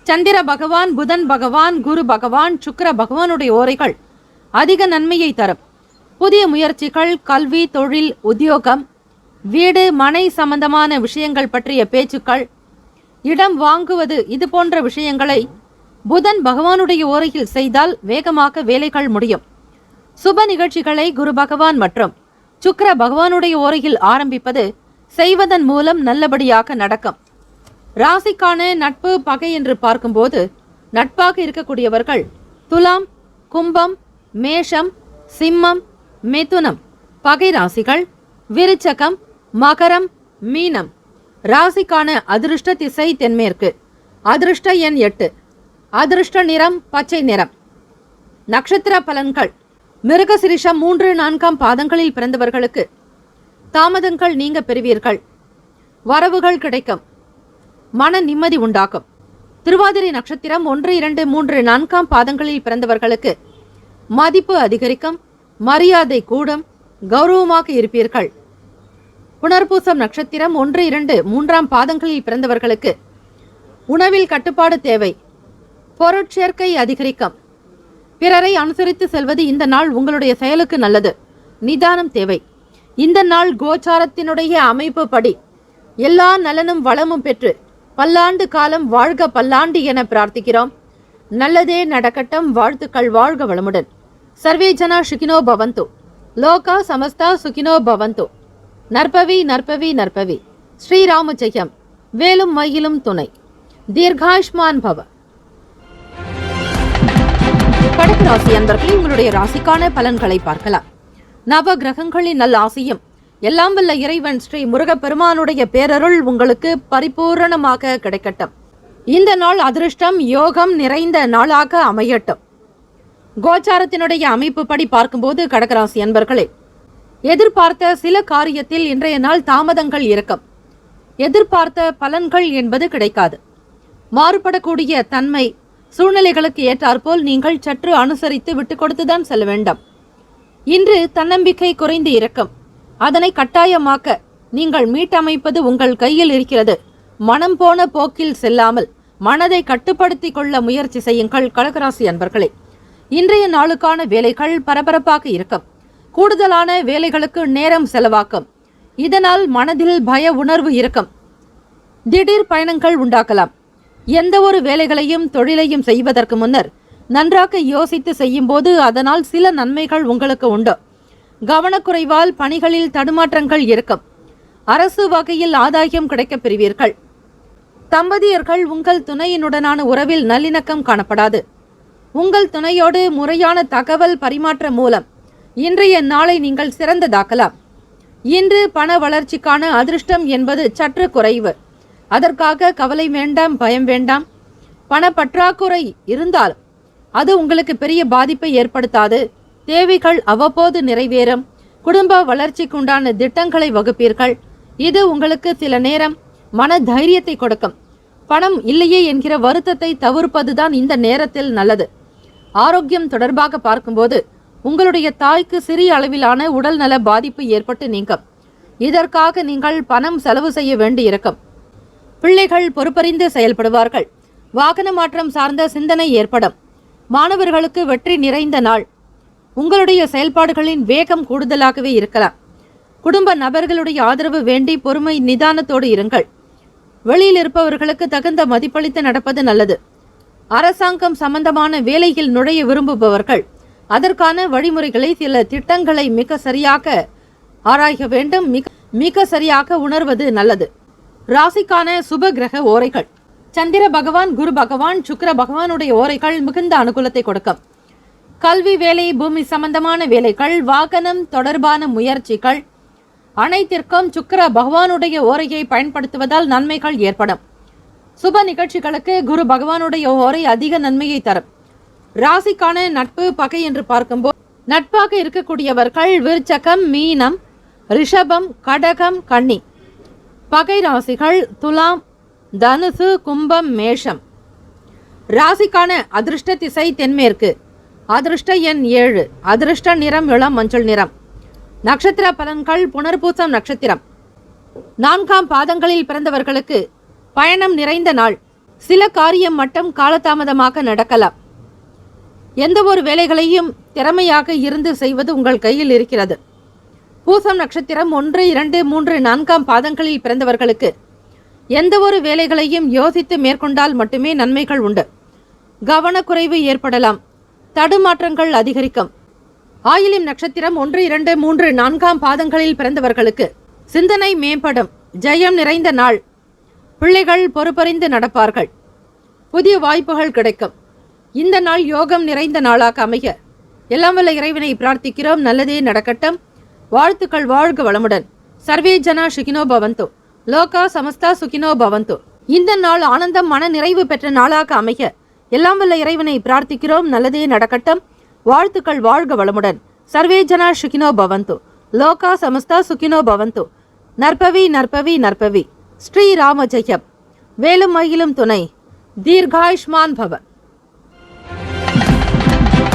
சந்திர பகவான், புதன் பகவான், குரு பகவான், சுக்கிர பகவானுடைய ஓரைகள் அதிக நன்மையை தரும். புதிய முயற்சிகள், கல்வி, தொழில், உத்தியோகம், வீடு, மனை சம்பந்தமான விஷயங்கள் பற்றிய பேச்சுக்கள், இடம் வாங்குவது, இது போன்ற விஷயங்களை புதன் பகவானுடைய ஓரையில் செய்தால் வேகமாக வேலைகள் முடியும். சுப நிகழ்ச்சிகளை குரு பகவான் மற்றும் சுக்கிர பகவானுடைய ஓரையில் ஆரம்பிப்பது செய்வதன் மூலம் நல்லபடியாக நடக்கும். ராசிக்கான நட்பு, பகை என்று பார்க்கும்போது நட்பாக இருக்கக்கூடியவர்கள் துலாம், கும்பம், மேஷம், சிம்மம், மிதுனம். பகை ராசிகள் விருச்சகம், மகரம், மீனம். ராசிக்கான அதிர்ஷ்ட திசை தென்மேற்கு. அதிர்ஷ்ட எண் 8. அதிர்ஷ்ட நிறம் பச்சை நிறம். நட்சத்திர பலன்கள். மிருகசிரிஷம் 3, 4 பாதங்களில் பிறந்தவர்களுக்கு தாமதங்கள் நீங்க பெறுவீர்கள். வரவுகள் கிடைக்கும். மன நிம்மதி உண்டாகும். திருவாதிரை நட்சத்திரம் 1, 2, 3, 4 பாதங்களில் பிறந்தவர்களுக்கு மதிப்பு அதிகரிக்கும். மரியாதை கூடும். கௌரவமாக இருப்பீர்கள். புனர்பூசம் நட்சத்திரம் 1, 2, 3 பாதங்களில் பிறந்தவர்களுக்கு உணவில் கட்டுப்பாடு தேவை. பொருட்சேர்க்கை அதிகரிக்கும். பிறரை அனுசரித்து செல்வது இந்த நாள் உங்களுடைய செயலுக்கு நல்லது. நிதானம் தேவை. இந்த நாள் கோச்சாரத்தினுடைய அமைப்பு படி எல்லா நலனும் வளமும் பெற்று பல்லாண்டு காலம் வாழ்க பல்லாண்டு என பிரார்த்திக்கிறோம். நல்லதே நடக்கட்டும். வாழ்த்துக்கள். வாழ்க வளமுடன். சர்வே ஜனா சுகினோ பவந்து. லோகா சமஸ்தா சுகினோ பவந்து. நற்பவி நற்பவி நற்பவி. ஸ்ரீராம ஜெயம். வேலும் மயிலும் துணை. தீர்காயுஷ்மான் பவ. கடக ராசி அன்பர்களே, உங்களுடைய ராசிக்கான பலன்களை பார்க்கலாம். நவ கிரகங்களின் நல்ல ஆசையும் எல்லாம் வல்ல இறைவன் ஸ்ரீ முருகப்பெருமானுடைய பேரருள் உங்களுக்கு பரிபூரணமாக கிடைக்கட்டும். இந்த நாள் அதிர்ஷ்டம், யோகம் நிறைந்த நாளாக அமையட்டும். கோச்சாரத்தினுடைய அமைப்பு படி பார்க்கும்போது கடகராசி அன்பர்களே, எதிர்பார்த்த சில காரியத்தில் இன்றைய நாள் தாமதங்கள் இருக்கும். எதிர்பார்த்த பலன்கள் என்பது கிடைக்காது. மாறுபடக்கூடிய தன்மை, சூழ்நிலைகளுக்கு ஏற்றாற்போல் நீங்கள் சற்று அனுசரித்து விட்டு கொடுத்துதான் செல்ல வேண்டும். இன்று தன்னம்பிக்கை குறைந்து இருக்கும். அதனை கட்டாயமாக்க நீங்கள் மீட்டமைப்பது உங்கள் கையில் இருக்கிறது. மனம் போன போக்கில் செல்லாமல் மனதை கட்டுப்படுத்தி கொள்ள முயற்சி செய்யுங்கள். கடகராசி அன்பர்களே, இன்றைய நாளுக்கான வேலைகள் பரபரப்பாக இருக்கும். கூடுதலான வேலைகளுக்கு நேரம் செலவாக்கும். இதனால் மனதில் பய உணர்வு இருக்கும். திடீர் பயணங்கள் உண்டாக்கலாம். எந்த ஒரு வேலைகளையும் தொழிலையும் செய்வதற்கு முன்னர் நன்றாக யோசித்து செய்யும் போது அதனால் சில நன்மைகள் உங்களுக்கு உண்டு. கவனக்குறைவால் பணிகளில் தடுமாற்றங்கள் இருக்கும். அரசு வகையில் ஆதாயம் கிடைக்கப் பெறுவீர்கள். தம்பதியர்கள் உங்கள் துணையினுடனான உறவில் நல்லிணக்கம் காணப்படாது. உங்கள் துணையோடு முறையான தகவல் பரிமாற்றம் மூலம் இன்றைய நாளை நீங்கள் சிறந்ததாக்கலாம். இன்று பண வளர்ச்சிக்கான அதிர்ஷ்டம் என்பது சற்று குறைவு. அதற்காக கவலை வேண்டாம், பயம் வேண்டாம். பண பற்றாக்குறை இருந்தாலும் அது உங்களுக்கு பெரிய பாதிப்பை ஏற்படுத்தாது. தேவைகள் அவ்வப்போது நிறைவேறும். குடும்ப வளர்ச்சிக்குண்டான திட்டங்களை வகுப்பீர்கள். இது உங்களுக்கு சில நேரம் மன தைரியத்தை கொடுக்கும். பணம் இல்லையே என்கிற வருத்தத்தை தவிர்ப்பதுதான் இந்த நேரத்தில் நல்லது. ஆரோக்கியம் தொடர்பாக பார்க்கும்போது உங்களுடைய தாய்க்கு சிறிய அளவிலான உடல் நல பாதிப்பு ஏற்பட்டு நீங்கும். இதற்காக நீங்கள் பணம் செலவு செய்ய வேண்டியிருக்கும். பிள்ளைகள் பொறுப்பறிந்து செயல்படுவார்கள். வாகன மாற்றம் சார்ந்த சிந்தனை ஏற்படும். மாணவர்களுக்கு வெற்றி நிறைந்த நாள். உங்களுடைய செயல்பாடுகளின் வேகம் கூடுதலாகவே இருக்கலாம். குடும்ப நபர்களுடைய ஆதரவு வேண்டி பொறுமை நிதானத்தோடு இருங்கள். வெளியில் இருப்பவர்களுக்கு தகுந்த மதிப்பளித்து நடப்பது நல்லது. அரசாங்கம் சம்பந்தமான வேலையில் நுழைய விரும்புபவர்கள் அதற்கான வழிமுறைகளை, சில திட்டங்களை மிக சரியாக ஆராய வேண்டும். மிக சரியாக உணர்வது நல்லது. ராசிக்கான சுப கிரக ஓரைகள். சந்திர பகவான், குரு பகவான், சுக்கிர பகவானுடைய ஓரைகள் மிகுந்த அனுகூலத்தை கொடுக்கும். கல்வி, வேலை, பூமி சம்பந்தமான வேலைகள், வாகனம் தொடர்பான முயற்சிகள் அனைத்திற்கும் சுக்கிர பகவானுடைய ஓரையை பயன்படுத்துவதால் நன்மைகள் ஏற்படும். சுப நிகழ்ச்சிகளுக்கு குரு பகவானுடைய ஓரை அதிக நன்மையை தரும். ராசிக்கான நட்பு, பகை என்று பார்க்கும்போது நட்பாக இருக்கக்கூடியவர்கள் விருச்சகம், மீனம், ரிஷபம், கடகம், கன்னி. பகை ராசிகள் துலாம், தனுசு, கும்பம், மேஷம். ராசிக்கான அதிர்ஷ்ட திசை தென்மேற்கு. அதிர்ஷ்ட எண் 7. அதிர்ஷ்ட நிறம் இளம் மஞ்சள் நிறம். நட்சத்திர பலன்கள். புனர்பூசம் நட்சத்திரம் 4ஆம் பாதங்களில் பிறந்தவர்களுக்கு பயணம் நிறைந்த நாள். சில காரியம் மட்டும் காலதாமதமாக நடக்கலாம். எந்த ஒரு வேலைகளையும் திறமையாக இருந்து செய்வது உங்கள் கையில் இருக்கிறது. பூசம் நட்சத்திரம் 1, 2, 3, 4ஆம் பாதங்களில் பிறந்தவர்களுக்கு எந்த ஒரு வேலைகளையும் யோசித்து மேற்கொண்டால் மட்டுமே நன்மைகள் உண்டு. கவனக்குறைவு ஏற்படலாம். தடுமாற்றங்கள் அதிகரிக்கும். ஆயிலியம் நட்சத்திரம் 1, 2, 3, 4ஆம் பாதங்களில் பிறந்தவர்களுக்கு சிந்தனை மேம்படும். ஜெயம் நிறைந்த நாள். பிள்ளைகள் பொறுப்பறிந்து நடப்பார்கள். புதிய வாய்ப்புகள் கிடைக்கும். இந்த நாள் யோகம் நிறைந்த நாளாக அமைய எல்லாம் வல்ல இறைவனை பிரார்த்திக்கிறோம். நல்லதே நடக்கட்டும். வாழ்த்துக்கள். வாழ்க வளமுடன். சர்வே ஜனா சுகினோ பவந்து. லோகா சமஸ்தா சுகினோ பவந்து. இந்த நாள் ஆனந்தம், மன நிறைவு பெற்ற நாளாக அமைய எல்லாம் வல்ல இறைவனை பிரார்த்திக்கிறோம். நல்லதே நடக்கட்டும். வாழ்த்துக்கள். வாழ்க வளமுடன். சர்வே ஜனா சுகினோ பவந்து. லோகா சமஸ்தா சுகினோ பவந்து. நற்பவி நற்பவி நற்பவி. ஸ்ரீராம ஜெயம். வேலும் மயிலும் துணை. தீர்காயுஷ்மான் பவ.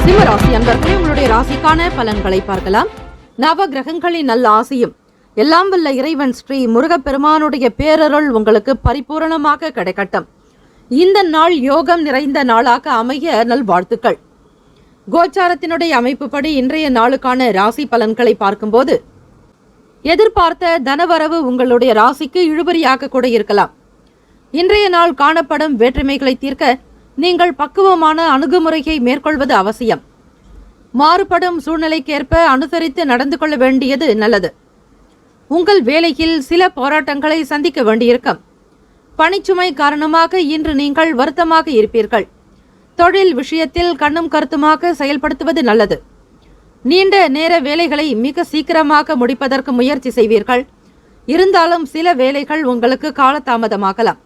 சிம்மராசி அன்பர்களே, உங்களுடைய ராசிக்கான பலன்களை பார்க்கலாம். நவ கிரகங்களின் நல்ல ஆசையும் எல்லாம் வல்ல இறைவன் ஸ்ரீ முருகப்பெருமானுடைய பேரருள் உங்களுக்கு பரிபூரணமாக கிடைக்கட்டும். இந்த நாள் யோகம் நிறைந்த நாளாக அமைய நல்வாழ்த்துக்கள். கோச்சாரத்தினுடைய அமைப்புப்படி இன்றைய நாளுக்கான ராசி பலன்களை பார்க்கும்போது எதிர்பார்த்த தனவரவு உங்களுடைய ராசிக்கு இழுபறியாக கூட இருக்கலாம். இன்றைய நாள் காணப்படும் வேற்றுமைகளை தீர்க்க நீங்கள் பக்குவமான அணுகுமுறையை மேற்கொள்வது அவசியம். மாறுபடும் சூழ்நிலைக்கேற்ப அனுசரித்து நடந்து கொள்ள வேண்டியது நல்லது. உங்கள் வேலையில் சில போராட்டங்களை சந்திக்க வேண்டியிருக்கும். பணிச்சுமை காரணமாக இன்று நீங்கள் வருத்தமாக இருப்பீர்கள். தொழில் விஷயத்தில் கண்ணும் கருத்துமாக செயல்படுத்துவது நல்லது. நீண்ட நேர வேலைகளை மிக சீக்கிரமாக முடிப்பதற்கு முயற்சி செய்வீர்கள். இருந்தாலும் சில வேலைகள் உங்களுக்கு காலதாமதமாகலாம்.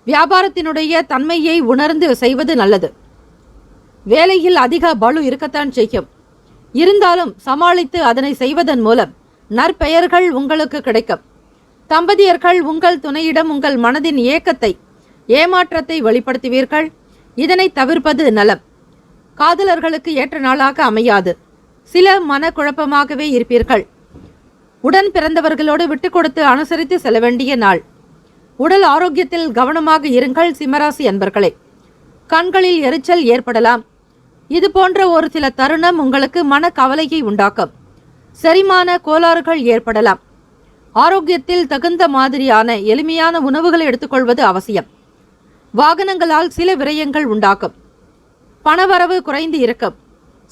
வியாபாரத்தினுடைய தன்மையை உணர்ந்து செய்வது நல்லது. வேலையில் அதிக பளு இருக்கத்தான் செய்யும். இருந்தாலும் சமாளித்து அதனை செய்வதன் மூலம் நற்பெயர்கள் உங்களுக்கு கிடைக்கும். தம்பதியர்கள் உங்கள் துணையிடம் உங்கள் மனதின் ஏக்கத்தை, ஏமாற்றத்தை வெளிப்படுத்துவீர்கள். இதனை தவிர்ப்பது நலம். காதலர்களுக்கு ஏற்ற நாளாக அமையாது. சில மனக்குழப்பமாகவே இருப்பீர்கள். உடன் பிறந்தவர்களோடு விட்டு கொடுத்து அனுசரித்து செல்ல வேண்டிய நாள். உடல் ஆரோக்கியத்தில் கவனமாக இருங்கள். சிம்மராசி அன்பர்களே, கண்களில் எரிச்சல் ஏற்படலாம். இது போன்ற ஒரு சில தருணம் உங்களுக்கு மன கவலையை உண்டாக்கும். செரிமான கோளாறுகள் ஏற்படலாம். ஆரோக்கியத்தில் தகுந்த மாதிரியான எளிமையான உணவுகளை எடுத்துக்கொள்வது அவசியம். வாகனங்களால் சில விரயங்கள் உண்டாக்கும். பணவரவு குறைந்து இருக்கும்.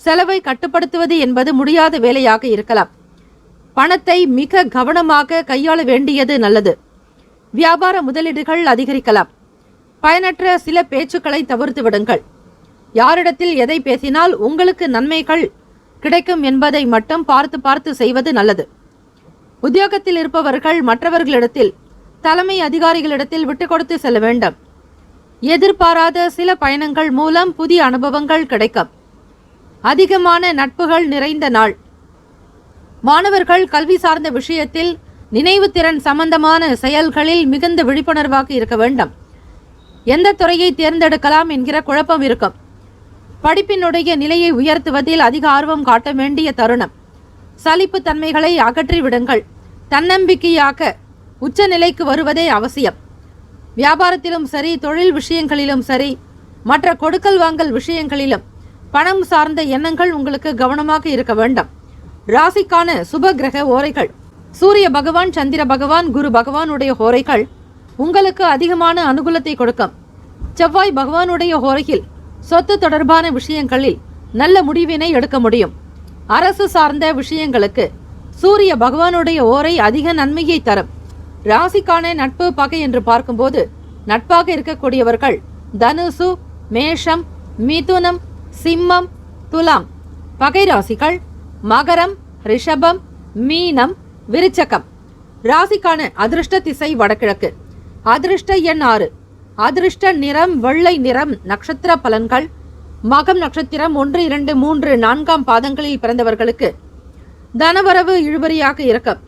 செலவை கட்டுப்படுத்துவது என்பது முடியாத வேலையாக இருக்கலாம். பணத்தை மிக கவனமாக கையாள வேண்டியது நல்லது. வியாபார முதலீடுகள் அதிகரிக்கலாம். பயனற்ற சில பேச்சுக்களை தவிர்த்து விடுங்கள். யாரிடத்தில் எதை பேசினால் உங்களுக்கு நன்மைகள் கிடைக்கும் என்பதை மட்டும் பார்த்து பார்த்து செய்வது நல்லது. உத்தியோகத்தில் இருப்பவர்கள் மற்றவர்களிடத்தில், தலைமை அதிகாரிகளிடத்தில் விட்டு கொடுத்து செல்ல வேண்டும். எதிர்பாராத சில பயணங்கள் மூலம் புதிய அனுபவங்கள் கிடைக்கும். அதிகமான நட்புகள் நிறைந்த நாள். மாணவர்கள் கல்வி சார்ந்த விஷயத்தில் நினைவு திறன் சம்பந்தமான செயல்களில் மிகுந்த விழிப்புணர்வாக இருக்க வேண்டும். எந்த துறையை தேர்ந்தெடுக்கலாம் என்கிற குழப்பம் இருக்கும். படிப்பினுடைய நிலையை உயர்த்துவதில் அதிக ஆர்வம் காட்ட வேண்டிய தருணம். சலிப்பு தன்மைகளை அகற்றி விடுங்கள். தன்னம்பிக்கையாக உச்ச நிலைக்கு வருவதே அவசியம். வியாபாரத்திலும் சரி, தொழில் விஷயங்களிலும் சரி, மற்ற கொடுக்கல் வாங்கல் விஷயங்களிலும் பணம் சார்ந்த எண்ணங்கள் உங்களுக்கு கவனமாக இருக்க வேண்டும். ராசிக்கான சுப கிரக ஓரைகள்: சூரிய பகவான், சந்திர பகவான், குரு பகவானுடைய ஹோரைகள் உங்களுக்கு அதிகமான அனுகூலத்தை கொடுக்கும். செவ்வாய் பகவானுடைய ஹோரையில் சொத்து தொடர்பான விஷயங்களில் நல்ல முடிவினை எடுக்க முடியும். அரசு சார்ந்த விஷயங்களுக்கு சூரிய பகவானுடைய ஓரை அதிக நன்மையை தரும். ராசிக்கான நட்பு பகை என்று பார்க்கும்போது நட்பாக இருக்கக்கூடியவர்கள் தனுசு, மேஷம், மிதுனம், சிம்மம், துலாம். பகை ராசிகள் மகரம், ரிஷபம், மீனம், விருச்சகம். ராசிக்கான அதிர்ஷ்ட திசை வடகிழக்கு. அதிர்ஷ்ட எண் 6. அதிர்ஷ்ட நிறம் வெள்ளை நிறம். நட்சத்திர பலன்கள்: மகம் நட்சத்திரம் 1, 2, 3, 4 பாதங்களில் பிறந்தவர்களுக்கு தனவரவு இழுபறியாக இருக்கும்.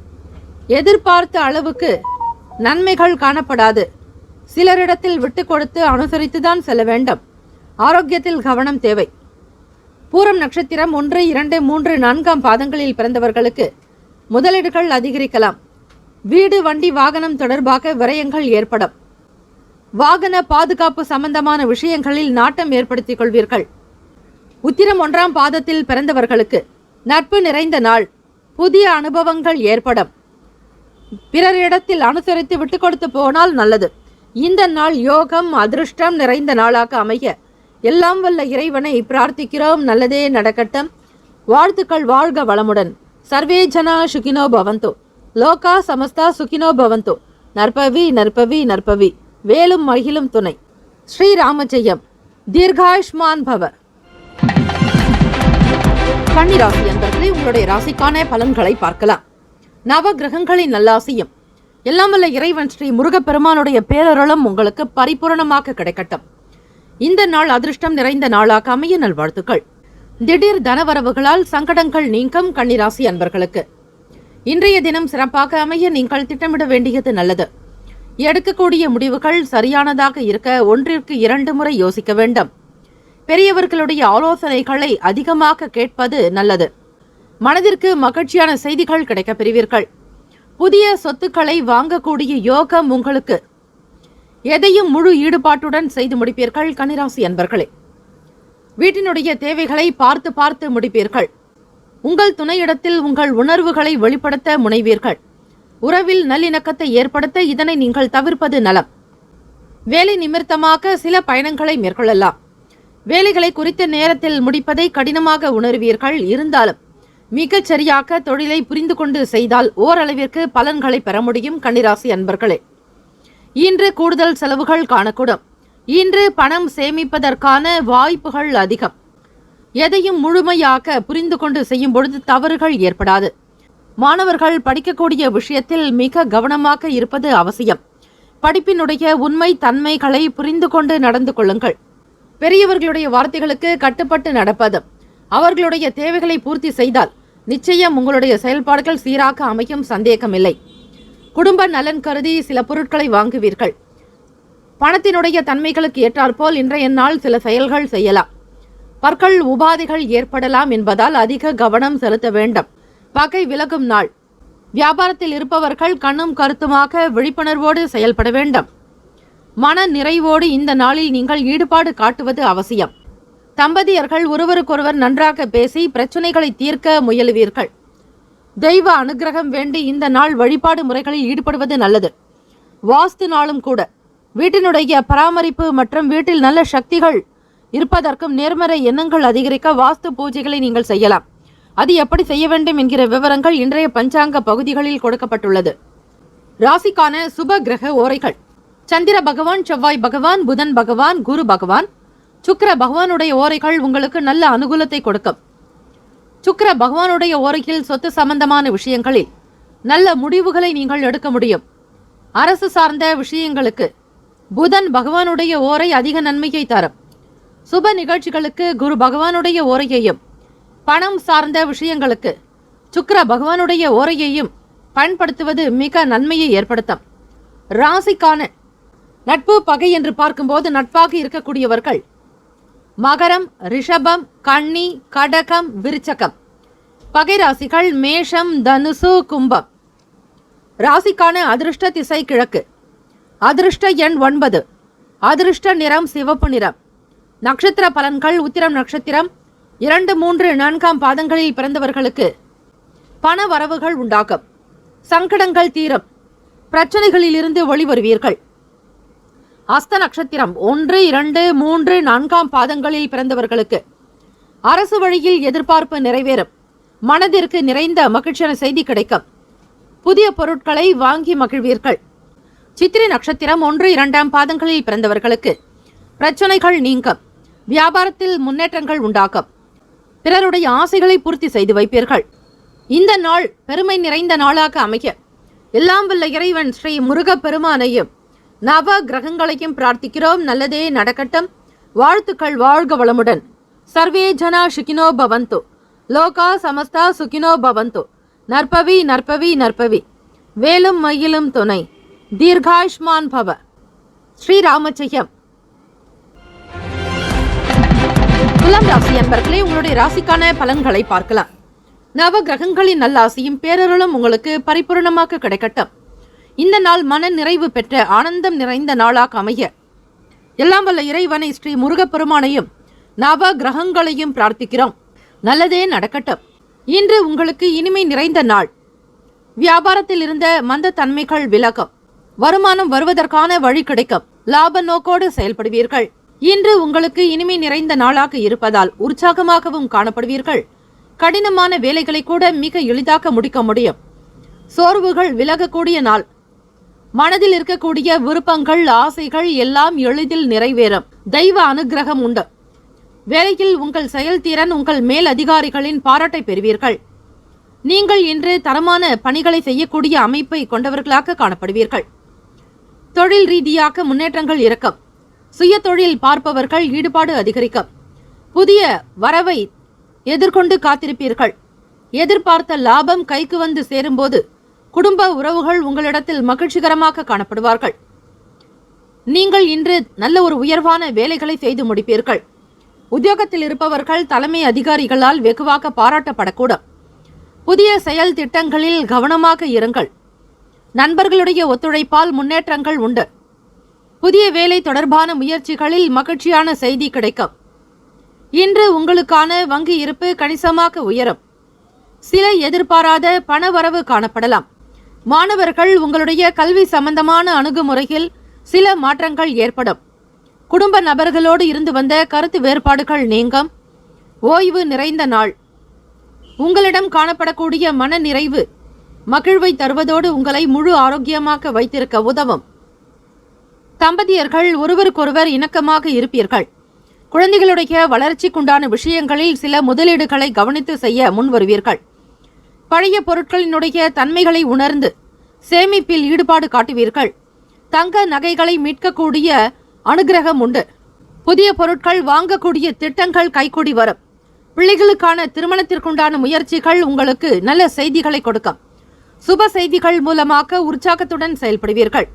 எதிர்பார்த்த அளவுக்கு நன்மைகள் காணப்படாது. சிலரிடத்தில் விட்டு கொடுத்து அனுசரித்துதான் செல்ல வேண்டும். ஆரோக்கியத்தில் கவனம் தேவை. பூரம் நட்சத்திரம் 1, 2, 3, 4 பாதங்களில் பிறந்தவர்களுக்கு முதலீடுகள் அதிகரிக்கலாம். வீடு, வண்டி, வாகனம் தொடர்பாக விரயங்கள் ஏற்படும். வாகன பாதுகாப்பு சம்பந்தமான விஷயங்களில் நாட்டம் ஏற்படுத்திக் கொள்வீர்கள். உத்திரம் 1ஆம் பாதத்தில் பிறந்தவர்களுக்கு நட்பு நிறைந்த நாள். புதிய அனுபவங்கள் ஏற்படும். பிறரிடத்தில் அனுசரித்து விட்டு கொடுத்து போனால் நல்லது. இந்த நாள் யோகம், அதிர்ஷ்டம் நிறைந்த நாளாக அமைய எல்லாம் வல்ல இறைவனை பிரார்த்திக்கிறோம். நல்லதே நடக்கட்டும். வாழ்த்துக்கள். வாழ்க வளமுடன். சர்வே ஜனா சுகினோ பவந்து. லோகா சமஸ்தா சுகினோ பவந்து. நற்பவி நற்பவி நற்பவி. வேலும் மகிழும் துணை. ஸ்ரீராமஜெயம். தீர்காயுஷ்மான் பவ. கன்னிராசி என்பவர்களே, உங்களுடைய ராசிக்கான பலன்களை பார்க்கலாம். நவ கிரகங்களின் நல்லாசியும் எல்லாம் வல்ல இறைவன் ஸ்ரீ முருகப்பெருமானுடைய பேரருளும் உங்களுக்கு பரிபூரணமாக கிடைக்கட்டும். இந்த நாள் அதிர்ஷ்டம் நிறைந்த நாளாக அமைய நல்வாழ்த்துக்கள். திடீர் தனவரவுகளால் சங்கடங்கள் நீங்கும். கன்னிராசி அன்பர்களுக்கு இன்றைய தினம் சிறப்பாக அமைய நீங்கள் திட்டமிட வேண்டியது நல்லது. எடுக்கக்கூடிய முடிவுகள் சரியானதாக இருக்க 1ற்கு 2 முறை யோசிக்க வேண்டும். பெரியவர்களுடைய ஆலோசனைகளை அதிகமாக கேட்பது நல்லது. மனதிற்கு மகிழ்ச்சியான செய்திகள் கிடைக்கப் பெறுவீர்கள். புதிய சொத்துக்களை வாங்கக்கூடிய யோகம் உங்களுக்கு. எதையும் முழு ஈடுபாட்டுடன் செய்து முடிப்பீர்கள். கன்னிராசி அன்பர்களே, வீட்டினுடைய தேவைகளை பார்த்து பார்த்து முடிப்பீர்கள். உங்கள் துணையிடத்தில் உங்கள் உணர்வுகளை வெளிப்படுத்த முனைவீர்கள். உறவில் நல்லிணக்கத்தை ஏற்படுத்த இதனை நீங்கள் தவிர்ப்பது நலம். வேலை நிமித்தமாக சில பயணங்களை மேற்கொள்ளலாம். வேலைகளை குறித்த நேரத்தில் முடிப்பதை கடினமாக உணர்வீர்கள். இருந்தாலும் மிகச் சரியாக தொழிலை புரிந்து கொண்டு செய்தால் ஓரளவிற்கு பலன்களை பெற முடியும். கன்னிராசி அன்பர்களே, இன்று கூடுதல் செலவுகள் காணக்கூடும். இன்று பணம் சேமிப்பதற்கான வாய்ப்புகள் அதிகம். எதையும் முழுமையாக புரிந்து கொண்டு செய்யும் பொழுது தவறுகள் ஏற்படாது. மாணவர்கள் படிக்கக்கூடிய விஷயத்தில் மிக கவனமாக இருப்பது அவசியம். படிப்பினுடைய உண்மை தன்மைகளை புரிந்து கொண்டு நடந்து கொள்ளுங்கள். பெரியவர்களுடைய வார்த்தைகளுக்கு கட்டுப்பட்டு நடப்பது, அவர்களுடைய தேவைகளை பூர்த்தி செய்தால் நிச்சயம் உங்களுடைய செயல்பாடுகள் சீராக அமையும். சந்தேகமில்லை. குடும்ப நலன் கருதி சில பொருட்களை வாங்குவீர்கள். பணத்தினுடைய தன்மைகளுக்கு ஏற்றாற்போல் இன்றைய நாள் சில செயல்கள் செய்யலாம். பற்கள் உபாதைகள் ஏற்படலாம் என்பதால் அதிக கவனம் செலுத்த வேண்டும். பகை விலகும் நாள். வியாபாரத்தில் இருப்பவர்கள் கண்ணும் கருத்துமாக விழிப்புணர்வோடு செயல்பட வேண்டும். மன நிறைவோடு இந்த நாளில் நீங்கள் ஈடுபாடு காட்டுவது அவசியம். தம்பதியர்கள் ஒருவருக்கொருவர் நன்றாக பேசி பிரச்சனைகளை தீர்க்க முயலுவீர்கள். தெய்வ அனுகிரகம் வேண்டி இந்த நாள் வழிபாடு முறைகளில் ஈடுபடுவது நல்லது. வாஸ்து நாளும் கூட. வீட்டினுடைய பராமரிப்பு மற்றும் வீட்டில் நல்ல சக்திகள் இருப்பதற்கும் நேர்மறை எண்ணங்கள் அதிகரிக்க வாஸ்து பூஜைகளை நீங்கள் செய்யலாம். அது எப்படி செய்ய வேண்டும் என்கிற விவரங்கள் இன்றைய பஞ்சாங்க பகுதிகளில் கொடுக்கப்பட்டுள்ளது. ராசிக்கான சுப கிரக ஓரைகள்: சந்திர பகவான், செவ்வாய் பகவான், புதன் பகவான், குரு பகவான், சுக்கிர பகவானுடைய ஓரைகள் உங்களுக்கு நல்ல அனுகூலத்தை கொடுக்கும். சுக்கிர பகவானுடைய ஓரையில் சொத்து சம்பந்தமான விஷயங்களில் நல்ல முடிவுகளை நீங்கள் எடுக்க முடியும். அரசு சார்ந்த விஷயங்களுக்கு புதன் பகவானுடைய ஓரை அதிக நன்மையை தரும். சுப நிகழ்ச்சிகளுக்கு குரு பகவானுடைய ஓரையையும், பணம் சார்ந்த விஷயங்களுக்கு சுக்கிர பகவானுடைய ஓரையையும் பயன்படுத்துவது மிக நன்மையை ஏற்படுத்தும். ராசிக்கான நட்பு பகை என்று பார்க்கும்போது நட்பாக இருக்கக்கூடியவர்கள் மகரம், ரிஷபம், கன்னி, கடகம், விருச்சகம். பகை ராசிகள் மேஷம், தனுசு, கும்பம். ராசிக்கான அதிர்ஷ்ட திசை கிழக்கு. அதிர்ஷ்ட எண் 9. அதிர்ஷ்ட நிறம் சிவப்பு நிறம். நட்சத்திர பலன்கள். உத்திரம் நட்சத்திரம் 2, 3, 4ஆம் பாதங்களில் பிறந்தவர்களுக்கு பண வரவுகள் உண்டாகும். சங்கடங்கள் தீரும். பிரச்சனைகளில் இருந்து வெளிவருவீர்கள். அஸ்த நட்சத்திரம் 1, 2, 3, 4ஆம் பாதங்களில் பிறந்தவர்களுக்கு அரசு வழியில் எதிர்பார்ப்பு நிறைவேறும். மனதிற்கு நிறைந்த மகிழ்ச்சியான செய்தி கிடைக்கும். புதிய பொருட்களை வாங்கி மகிழ்வீர்கள். சித்திரை நட்சத்திரம் 1, 2ஆம் பாதங்களில் பிறந்தவர்களுக்கு பிரச்சனைகள் நீங்கும். வியாபாரத்தில் முன்னேற்றங்கள் உண்டாகும். பிறருடைய ஆசைகளை பூர்த்தி செய்து வைப்பீர்கள். இந்த நாள் பெருமை நிறைந்த நாளாக அமைய எல்லாம் வல்ல இறைவன் ஸ்ரீ முருகப் பெருமானையும் நவ கிரகங்களையும் பிரார்த்திக்கிறோம். நல்லதே நடக்கட்டும். வாழ்த்துக்கள். வாழ்க வளமுடன். சர்வே ஜனா சுகினோ பவந்து. லோகா சமஸ்தா சுகினோ பவந்து. நற்பவி நற்பவி நற்பவி. வேலும் மயிலும் துணை. தீர்காயுஷ்மான் பவ. ஸ்ரீராமஜெயம். துலாம் ராசி அன்பர்களே, உங்களுடைய ராசிக்கான பலன்களை பார்க்கலாம். நவ கிரகங்களின் நல்லாசியும் பேரருளும் உங்களுக்கு பரிபூர்ணமாக கிடைக்கட்டும். இந்த நாள் மன நிறைவு பெற்ற ஆனந்தம் நிறைந்த நாளாக அமைய எல்லாம் வல்ல இறைவனை ஸ்ரீ முருகப்பெருமானையும் நவ கிரகங்களையும் பிரார்த்திக்கிறோம். நல்லதே நடக்கட்டும். இன்று உங்களுக்கு இனிமை நிறைந்த நாள். வியாபாரத்தில் இருந்த மந்த தன்மைகள் விலகும். வருமானம் வருவதற்கான வழி கிடைக்கும். லாப நோக்கோடு செயல்படுவீர்கள். இன்று உங்களுக்கு இனிமை நிறைந்த நாளாக இருப்பதால் உற்சாகமாகவும் காணப்படுவீர்கள். கடினமான வேலைகளை கூட மிக எளிதாக முடிக்க முடியும். சோர்வுகள் விலகக்கூடிய நாள். மனதில் இருக்கக்கூடிய விருப்பங்கள் ஆசைகள் எல்லாம் எளிதில் நிறைவேறும். தெய்வ அனுகிரகம் உண்டு. வேலையில் உங்கள் செயல்திறன் உங்கள் மேல் அதிகாரிகளின் பாராட்டை பெறுவீர்கள். நீங்கள் இன்று தரமான பணிகளை செய்யக்கூடிய அமைப்பை கொண்டவர்களாக காணப்படுவீர்கள். தொழில் ரீதியாக முன்னேற்றங்கள் இருக்கும். சுய தொழில் பார்ப்பவர்கள் ஈடுபாடு அதிகரிக்கும். புதிய வரவை எதிர்கொண்டு காத்திருப்பீர்கள். எதிர்பார்த்த லாபம் கைக்கு வந்து சேரும்போது குடும்ப உறவுகள் உங்களிடத்தில் மகிழ்ச்சிகரமாக காணப்படுவார்கள். நீங்கள் இன்று நல்ல ஒரு உயர்வான வேலைகளை செய்து முடிப்பீர்கள். உத்தியோகத்தில் இருப்பவர்கள் தலைமை அதிகாரிகளால் வெகுவாக பாராட்டப்படக்கூடும். புதிய செயல் திட்டங்களில் கவனமாக இருங்கள். நண்பர்களுடைய ஒத்துழைப்பால் முன்னேற்றங்கள் உண்டு. புதிய வேலை தொடர்பான முயற்சிகளில் மகிழ்ச்சியான செய்தி கிடைக்கும். இன்று உங்களுக்கான வங்கி இருப்பு கணிசமாக உயரும். சில எதிர்பாராத பணவரவு காணப்படலாம். மாணவர்கள் உங்களுடைய கல்வி சம்பந்தமான அணுகுமுறையில் சில மாற்றங்கள் ஏற்படும். குடும்ப நபர்களோடு இருந்து வந்த கருத்து வேறுபாடுகள் நீங்கும். ஓய்வு நிறைந்த நாள். உங்களிடம் காணப்படக்கூடிய மன நிறைவு மகிழ்வை தருவதோடு உங்களை முழு ஆரோக்கியமாக வைத்திருக்க உதவும். தம்பதியர்கள் ஒருவருக்கொருவர் இணக்கமாக இருப்பீர்கள். குழந்தைகளுடைய வளர்ச்சிக்குண்டான விஷயங்களில் சில முதலீடுகளை கவனித்து செய்ய முன் வருவீர்கள். பழைய பொருட்களினுடைய தன்மைகளை உணர்ந்து சேமிப்பில் ஈடுபாடு காட்டுவீர்கள். தங்க நகைகளை மீட்கக்கூடிய அனுகிரகம் உண்டு. புதிய பொருட்கள் வாங்கக்கூடிய திட்டங்கள் கைகூடி வரும். பிள்ளைகளுக்கான திருமணத்திற்குண்டான முயற்சிகள் உங்களுக்கு நல்ல செய்திகளை கொடுக்கும். சுப செய்திகள் மூலமாக உற்சாகத்துடன் செயல்படுவீர்கள்.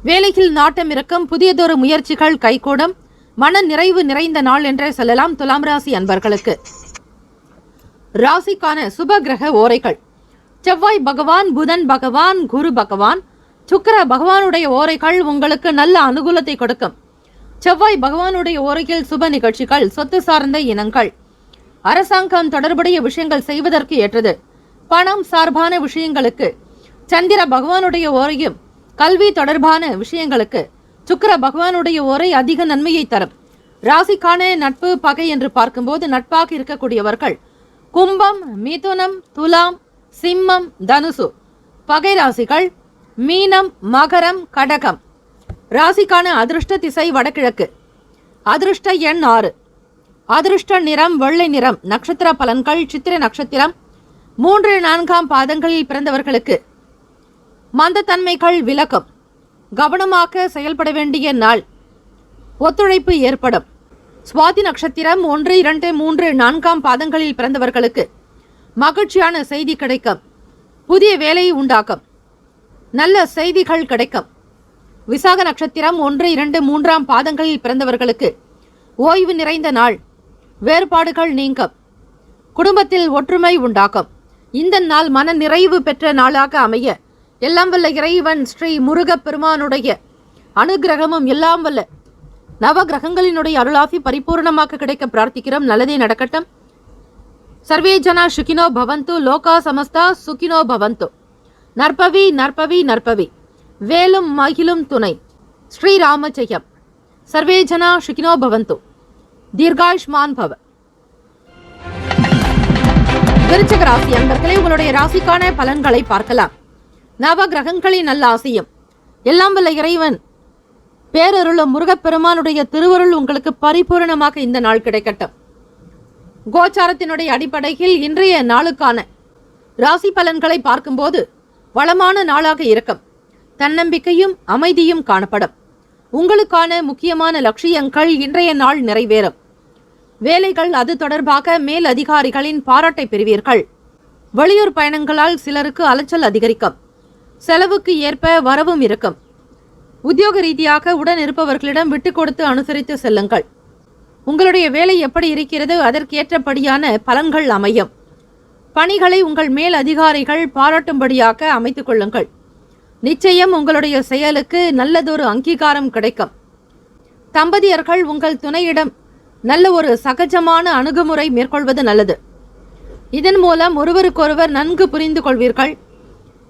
வேலையில் நாட்டம் இருக்கும். புதியதொரு முயற்சிகள் கைகூடும். மன நிறைவு நிறைந்த நாள் என்றே சொல்லலாம். துலாம் ராசி அன்பர்களுக்கு ராசிக்கான சுப கிரக ஓரைகள். செவ்வாய் பகவான், புதன் பகவான், குரு பகவான், சுக்கிர பகவானுடைய ஓரைகள் உங்களுக்கு நல்ல அனுகூலத்தை கொடுக்கும். செவ்வாய் பகவானுடைய ஓரையில் சுப நிகழ்ச்சிகள், சொத்து சார்ந்த இனங்கள், அரசாங்கம் தொடர்புடைய விஷயங்கள் செய்வதற்கு ஏற்றது. பணம் சார்பான விஷயங்களுக்கு சந்திர பகவானுடைய ஓரையும், கல்வி தொடர்பான விஷயங்களுக்கு சுக்கிர பகவானுடைய ஓரை அதிக நன்மையை தரும். ராசிக்கான நட்பு பகை என்று பார்க்கும்போது நட்பாக இருக்கக்கூடியவர்கள் கும்பம், மிதுனம், துலாம், சிம்மம், தனுசு. பகை ராசிகள் மீனம், மகரம், கடகம். ராசிக்கான அதிர்ஷ்ட திசை வடகிழக்கு. அதிர்ஷ்ட எண் 6. அதிர்ஷ்ட நிறம் வெள்ளை நிறம். நட்சத்திர பலன்கள். சித்திரை நட்சத்திரம் 3, 4ஆம் பாதங்களில் பிறந்தவர்களுக்கு மந்தத்தன்மைகள் விலகும். கவனமாக செயல்பட வேண்டிய நாள். ஒத்துழைப்பு ஏற்படும். சுவாதி நட்சத்திரம் 1, 2, 3, 4ஆம் பாதங்களில் பிறந்தவர்களுக்கு மகிழ்ச்சியான செய்தி கிடைக்கும். புதிய வேலையை உண்டாக்கும். நல்ல செய்திகள் கிடைக்கும். விசாக நட்சத்திரம் 1, 2, 3ஆம் பாதங்களில் பிறந்தவர்களுக்கு ஓய்வு நிறைந்த நாள். வேறுபாடுகள் நீங்கும். குடும்பத்தில் ஒற்றுமை உண்டாக்கும். இந்த நாள் மன நிறைவு பெற்ற நாளாக அமைய எல்லாம் வல்ல இறைவன் ஸ்ரீ முருகப் பெருமானுடைய அனுகிரகமும் எல்லாம் வல்ல நவ கிரகங்களினுடைய அருளாசி பரிபூர்ணமாக கிடைக்க பிரார்த்திக்கிறோம். நல்லதே நடக்கட்டும். சர்வே ஜனா சுகினோ பவந்து, லோகா சமஸ்தா சுகினோ பவந்து. நற்பவி நற்பவி நற்பவி, வேலும் மகிழும் துணை, ஸ்ரீராம ஜெயம். சர்வே ஜனா சுகினோ பவந்து, தீர்காயுஷ்மான் பவ. விருச்சிக ராசி அன்பர்களே, உங்களுடைய ராசிக்கான பலன்களை பார்க்கலாம். நவ கிரகங்களின் நல்ல ஆசையும் எல்லாம் வல்ல இறைவன் பேரருளும் முருகப்பெருமானுடைய திருவருள் உங்களுக்கு பரிபூரணமாக இந்த நாள் கிடைக்கட்டும். கோச்சாரத்தினுடைய அடிப்படையில் இன்றைய நாளுக்கான ராசி பலன்களை பார்க்கும்போது வளமான நாளாக இருக்கும். தன்னம்பிக்கையும் அமைதியும் காணப்படும். உங்களுக்கான முக்கியமான லட்சியங்கள் இன்றைய நாள் நிறைவேறும். வேலைகள் அது தொடர்பாக மேல் அதிகாரிகளின் பாராட்டை பெறுவீர்கள். வெளியூர் பயணங்களால் சிலருக்கு அலைச்சல் அதிகரிக்கும். செலவுக்கு ஏற்ப வரவும் இருக்கும். உத்தியோக ரீதியாக உடன் இருப்பவர்களிடம் விட்டு கொடுத்து அனுசரித்து செல்லுங்கள். உங்களுடைய வேலை எப்படி இருக்கிறது அதற்கேற்றபடியான பலன்கள் அமையும். பணிகளை உங்கள் மேல் அதிகாரிகள் பாராட்டும்படியாக அமைத்துக் கொள்ளுங்கள். நிச்சயம் உங்களுடைய செயலுக்கு நல்லதொரு அங்கீகாரம் கிடைக்கும். தம்பதியர்கள் உங்கள் துணையிடம் நல்ல ஒரு சகஜமான அணுகுமுறை மேற்கொள்வது நல்லது. இதன் மூலம் ஒருவருக்கொருவர் நன்கு புரிந்து கொள்வீர்கள்.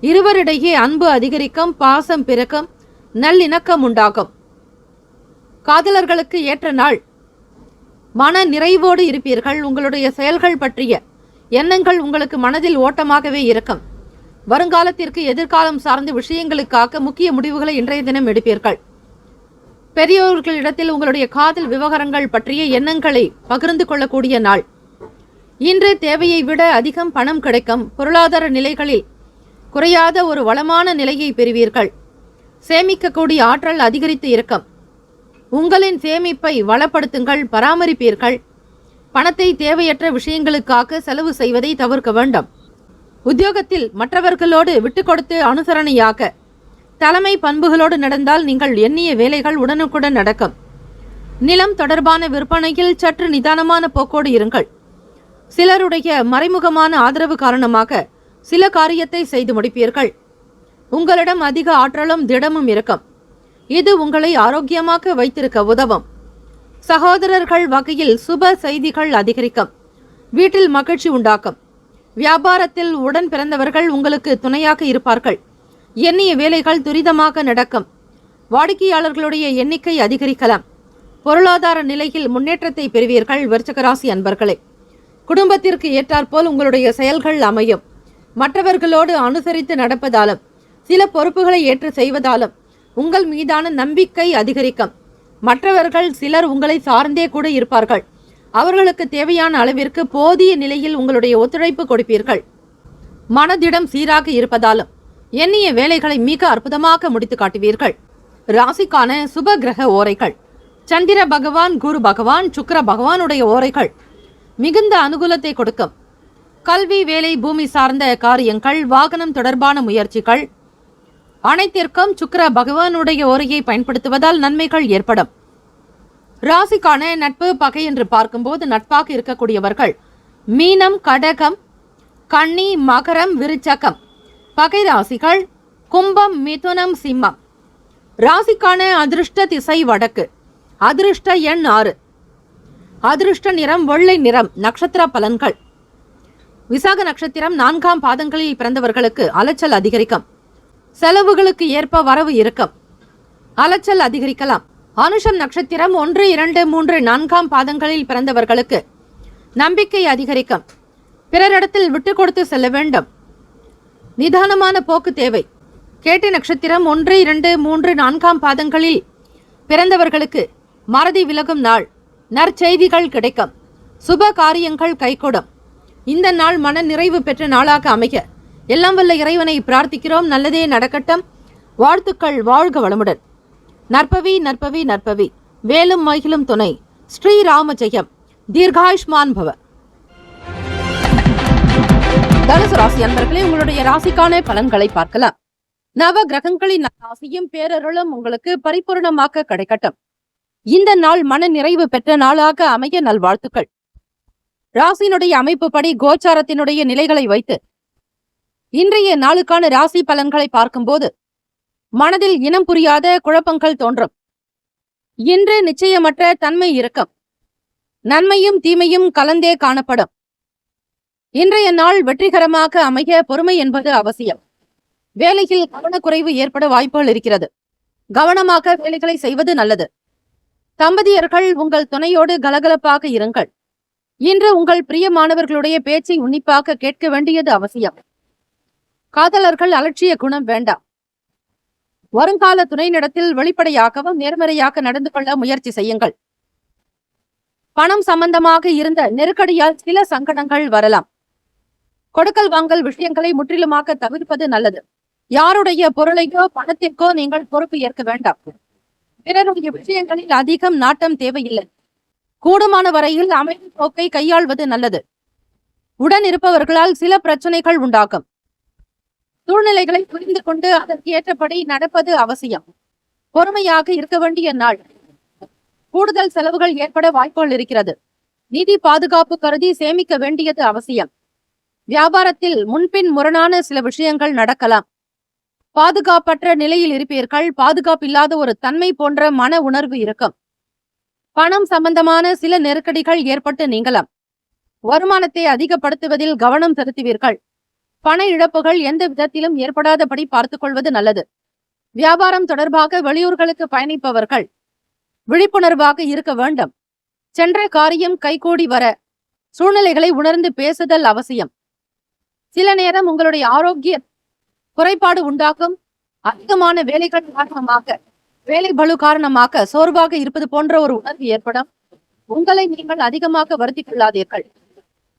இருவரிடையே அன்பு அதிகரிக்கும், பாசம் பிறக்கும், நல்லிணக்கம் உண்டாகும். காதலர்களுக்கு ஏற்ற நாள். மன நிறைவோடு இருப்பீர்கள். உங்களுடைய செயல்கள் பற்றிய எண்ணங்கள் உங்களுக்கு மனதில் ஓட்டமாகவே இருக்கும். வருங்காலத்திற்கு எதிர்காலம் சார்ந்த விஷயங்களுக்காக முக்கிய முடிவுகளை இன்றைய தினம் எடுப்பீர்கள். பெரியோர்களிடத்தில் உங்களுடைய காதல் விவகாரங்கள் பற்றிய எண்ணங்களை பகிர்ந்து கொள்ளக்கூடிய நாள். இன்று தேவையை விட அதிகம் பணம் கிடைக்கும். பொருளாதார நிலைகளில் குறையாத ஒரு வளமான நிலையை பெறுவீர்கள். சேமிக்கக்கூடிய ஆற்றல் அதிகரித்து இருக்கும். உங்களின் சேமிப்பை வளப்படுத்துங்கள், பராமரிப்பீர்கள். பணத்தை தேவையற்ற விஷயங்களுக்காக செலவு செய்வதை தவிர்க்க வேண்டும். உத்தியோகத்தில் மற்றவர்களோடு விட்டு கொடுத்து அனுசரணையாக தலைமை பண்புகளோடு நடந்தால் நீங்கள் எண்ணிய வேலைகள் உடனுக்குடன் நடக்கும். நிலம் தொடர்பான விற்பனையில் சற்று நிதானமான போக்கோடு இருங்கள். சிலருடைய மறைமுகமான ஆதரவு காரணமாக சில காரியத்தை செய்து முடிப்பீர்கள். உங்களிடம் அதிக ஆற்றலும் திடமும் இருக்கும். இது உங்களை ஆரோக்கியமாக வைத்திருக்க உதவும். சகோதரர்கள் வகையில் சுப செய்திகள் அதிகரிக்கும். வீட்டில் மகிழ்ச்சி உண்டாக்கும். வியாபாரத்தில் உடன் பிறந்தவர்கள் உங்களுக்கு துணையாக இருப்பார்கள். எண்ணிய வேலைகள் துரிதமாக நடக்கும். வாடிக்கையாளர்களுடைய எண்ணிக்கை அதிகரிக்கலாம். பொருளாதார நிலையில் முன்னேற்றத்தை பெறுவீர்கள். விருச்சிக ராசி அன்பர்களே, குடும்பத்திற்கு ஏற்றாற்போல் உங்களுடைய செயல்கள் அமையும். மற்றவர்களோடு அனுசரித்து நடப்பதாலும் சில பொறுப்புகளை ஏற்று செய்வதாலும் உங்கள் மீதான நம்பிக்கை அதிகரிக்கும். மற்றவர்கள் சிலர் உங்களை சார்ந்தே கூட இருப்பார்கள். அவர்களுக்கு தேவையான அளவிற்கு போதிய நிலையில் உங்களுடைய ஒத்துழைப்பு கொடுப்பீர்கள். மனதிடம் சீராக இருப்பதாலும் எண்ணிய வேலைகளை மிக அற்புதமாக முடித்து காட்டுவீர்கள். ராசிக்கான சுப கிரக ஓரைகள். சந்திர பகவான், குரு பகவான், சுக்கிர பகவானுடைய ஓரைகள் மிகுந்த அனுகூலத்தை கொடுக்கும். கல்வி, வேலை, பூமி சார்ந்த காரியங்கள், வாகனம் தொடர்பான முயற்சிகள் அனைத்திற்கும் சுக்கிர பகவானுடைய ஓரையை பயன்படுத்துவதால் நன்மைகள் ஏற்படும். ராசிக்கான நட்பு பகை என்று பார்க்கும்போது நட்பாக இருக்கக்கூடியவர்கள் மீனம், கடகம், கன்னி, மகரம், விருச்சகம். பகை ராசிகள் கும்பம், மிதுனம், சிம்மம். ராசிக்கான அதிருஷ்ட திசை வடக்கு. அதிருஷ்ட எண் 6. அதிருஷ்ட நிறம் வெள்ளை நிறம். நட்சத்திர பலன்கள். விசாக நட்சத்திரம் 4ஆம் பாதங்களில் பிறந்தவர்களுக்கு அலைச்சல் அதிகரிக்கும். செலவுகளுக்கு ஏற்ப வரவு இருக்கும். அலைச்சல் அதிகரிக்கலாம். அனுஷம் நட்சத்திரம் 1, 2, 3, 4ஆம் பாதங்களில் பிறந்தவர்களுக்கு நம்பிக்கை அதிகரிக்கும். பிறரிடத்தில் விட்டு கொடுத்து செல்ல வேண்டும். நிதானமான போக்கு தேவை. கேட்டை நட்சத்திரம் 1, 2, 3, 4ஆம் பாதங்களில் பிறந்தவர்களுக்கு மறதி விலகும் நாள். நற்செய்திகள் கிடைக்கும். சுப காரியங்கள் கைகூடும். இந்த நாள் மன நிறைவு பெற்ற நாளாக அமைய எல்லாம் வல்ல இறைவனை பிரார்த்திக்கிறோம். நல்லதே நடக்கட்டும். வாழ்த்துக்கள். வாழ்க வளமுடன். நற்பவி நற்பவி நற்பவி, வேலும் மகிழும் துணை, ஸ்ரீராம ஜெயம். தீர்காயுஷ்மான் பவ. தனுசு ராசி அன்பர்களே, உங்களுடைய ராசிக்கான பலன்களை பார்க்கலாம். நவ கிரகங்களின் ராசியும் பேரருளும் உங்களுக்கு பரிபூர்ணமாக கிடைக்கட்டும். இந்த நாள் மன நிறைவு பெற்ற நாளாக அமைய நல்வாழ்த்துக்கள். ராசியினுடைய அமைப்பு படி கோச்சாரத்தினுடைய நிலைகளை வைத்து இன்றைய நாளுக்கான ராசி பலன்களை பார்க்கும்போது மனதில் இனம் புரியாத குழப்பங்கள் தோன்றும். இன்று நிச்சயமற்ற தன்மை இருக்கும். நன்மையும் தீமையும் கலந்தே காணப்படும். இன்றைய நாள் வெற்றிகரமாக அமைய பொறுமை என்பது அவசியம். வேலையில் கவனக்குறைவு ஏற்பட வாய்ப்புகள் இருக்கிறது. கவனமாக வேலைகளை செய்வது நல்லது. தம்பதியர்கள் உங்கள் துணையோடு கலகலப்பாக இருங்கள். இன்று உங்கள் பிரியமானவர்களுடைய பேச்சை உன்னிப்பாக கேட்க வேண்டியது அவசியம். காதலர்கள் அலட்சிய குணம் வேண்டாம். வருங்கால துணையினிடத்தில் வெளிப்படையாகவும் நேர்மறையாக நடந்து கொள்ள முயற்சி செய்யுங்கள். பணம் சம்பந்தமாக இருந்த நெருக்கடியால் சில சங்கடங்கள் வரலாம். கொடுக்கல் வாங்கல் விஷயங்களை முற்றிலுமாக தவிர்ப்பது நல்லது. யாருடைய பொருளையோ பணத்திற்கோ நீங்கள் பொறுப்பு ஏற்க வேண்டாம். பிறருடைய விஷயங்களில் அதிகம் நாட்டம் தேவையில்லை. கூடுமான வரையில் அமைதி போக்கை கையாள்வது நல்லது. உடன் இருப்பவர்களால் சில பிரச்சனைகள் உண்டாகும். சூழ்நிலைகளை புரிந்து கொண்டு அதற்கு ஏற்றபடி நடப்பது அவசியம். பொறுமையாக இருக்க வேண்டிய நாள். கூடுதல் செலவுகள் ஏற்பட வாய்ப்புகள் இருக்கிறது. நிதி பாதுகாப்பு கருதி சேமிக்க வேண்டியது அவசியம். வியாபாரத்தில் முன்பின் முரணான சில விஷயங்கள் நடக்கலாம். பாதுகாப்பற்ற நிலையில் இருப்பீர்கள். பாதுகாப்பில்லாத ஒரு தன்மை போன்ற மன உணர்வு இருக்கும். பணம் சம்பந்தமான சில நெருக்கடிகள் ஏற்பட்டு நீங்கலாம். வருமானத்தை அதிகப்படுத்துவதில் கவனம் செலுத்துவீர்கள். பண இழப்புகள் எந்த விதத்திலும் ஏற்படாதபடி பார்த்துக் கொள்வது நல்லது. வியாபாரம் தொடர்பாக வெளியூர்களுக்கு பயணிப்பவர்கள் விழிப்புணர்வாக இருக்க வேண்டும். சென்ற காரியம் கைகூடி வர சூழ்நிலைகளை உணர்ந்து பேசுதல் அவசியம். சில நேரம் உங்களுடைய ஆரோக்கிய குறைபாடு உண்டாகும். அதிகமான வேலைகள் காரணமாக, வேலை பளு காரணமாக சோர்வாக இருப்பது போன்ற ஒரு உணர்வு ஏற்படும். உங்களை நீங்கள் அதிகமாக வருத்திக் கொள்ளாதீர்கள்.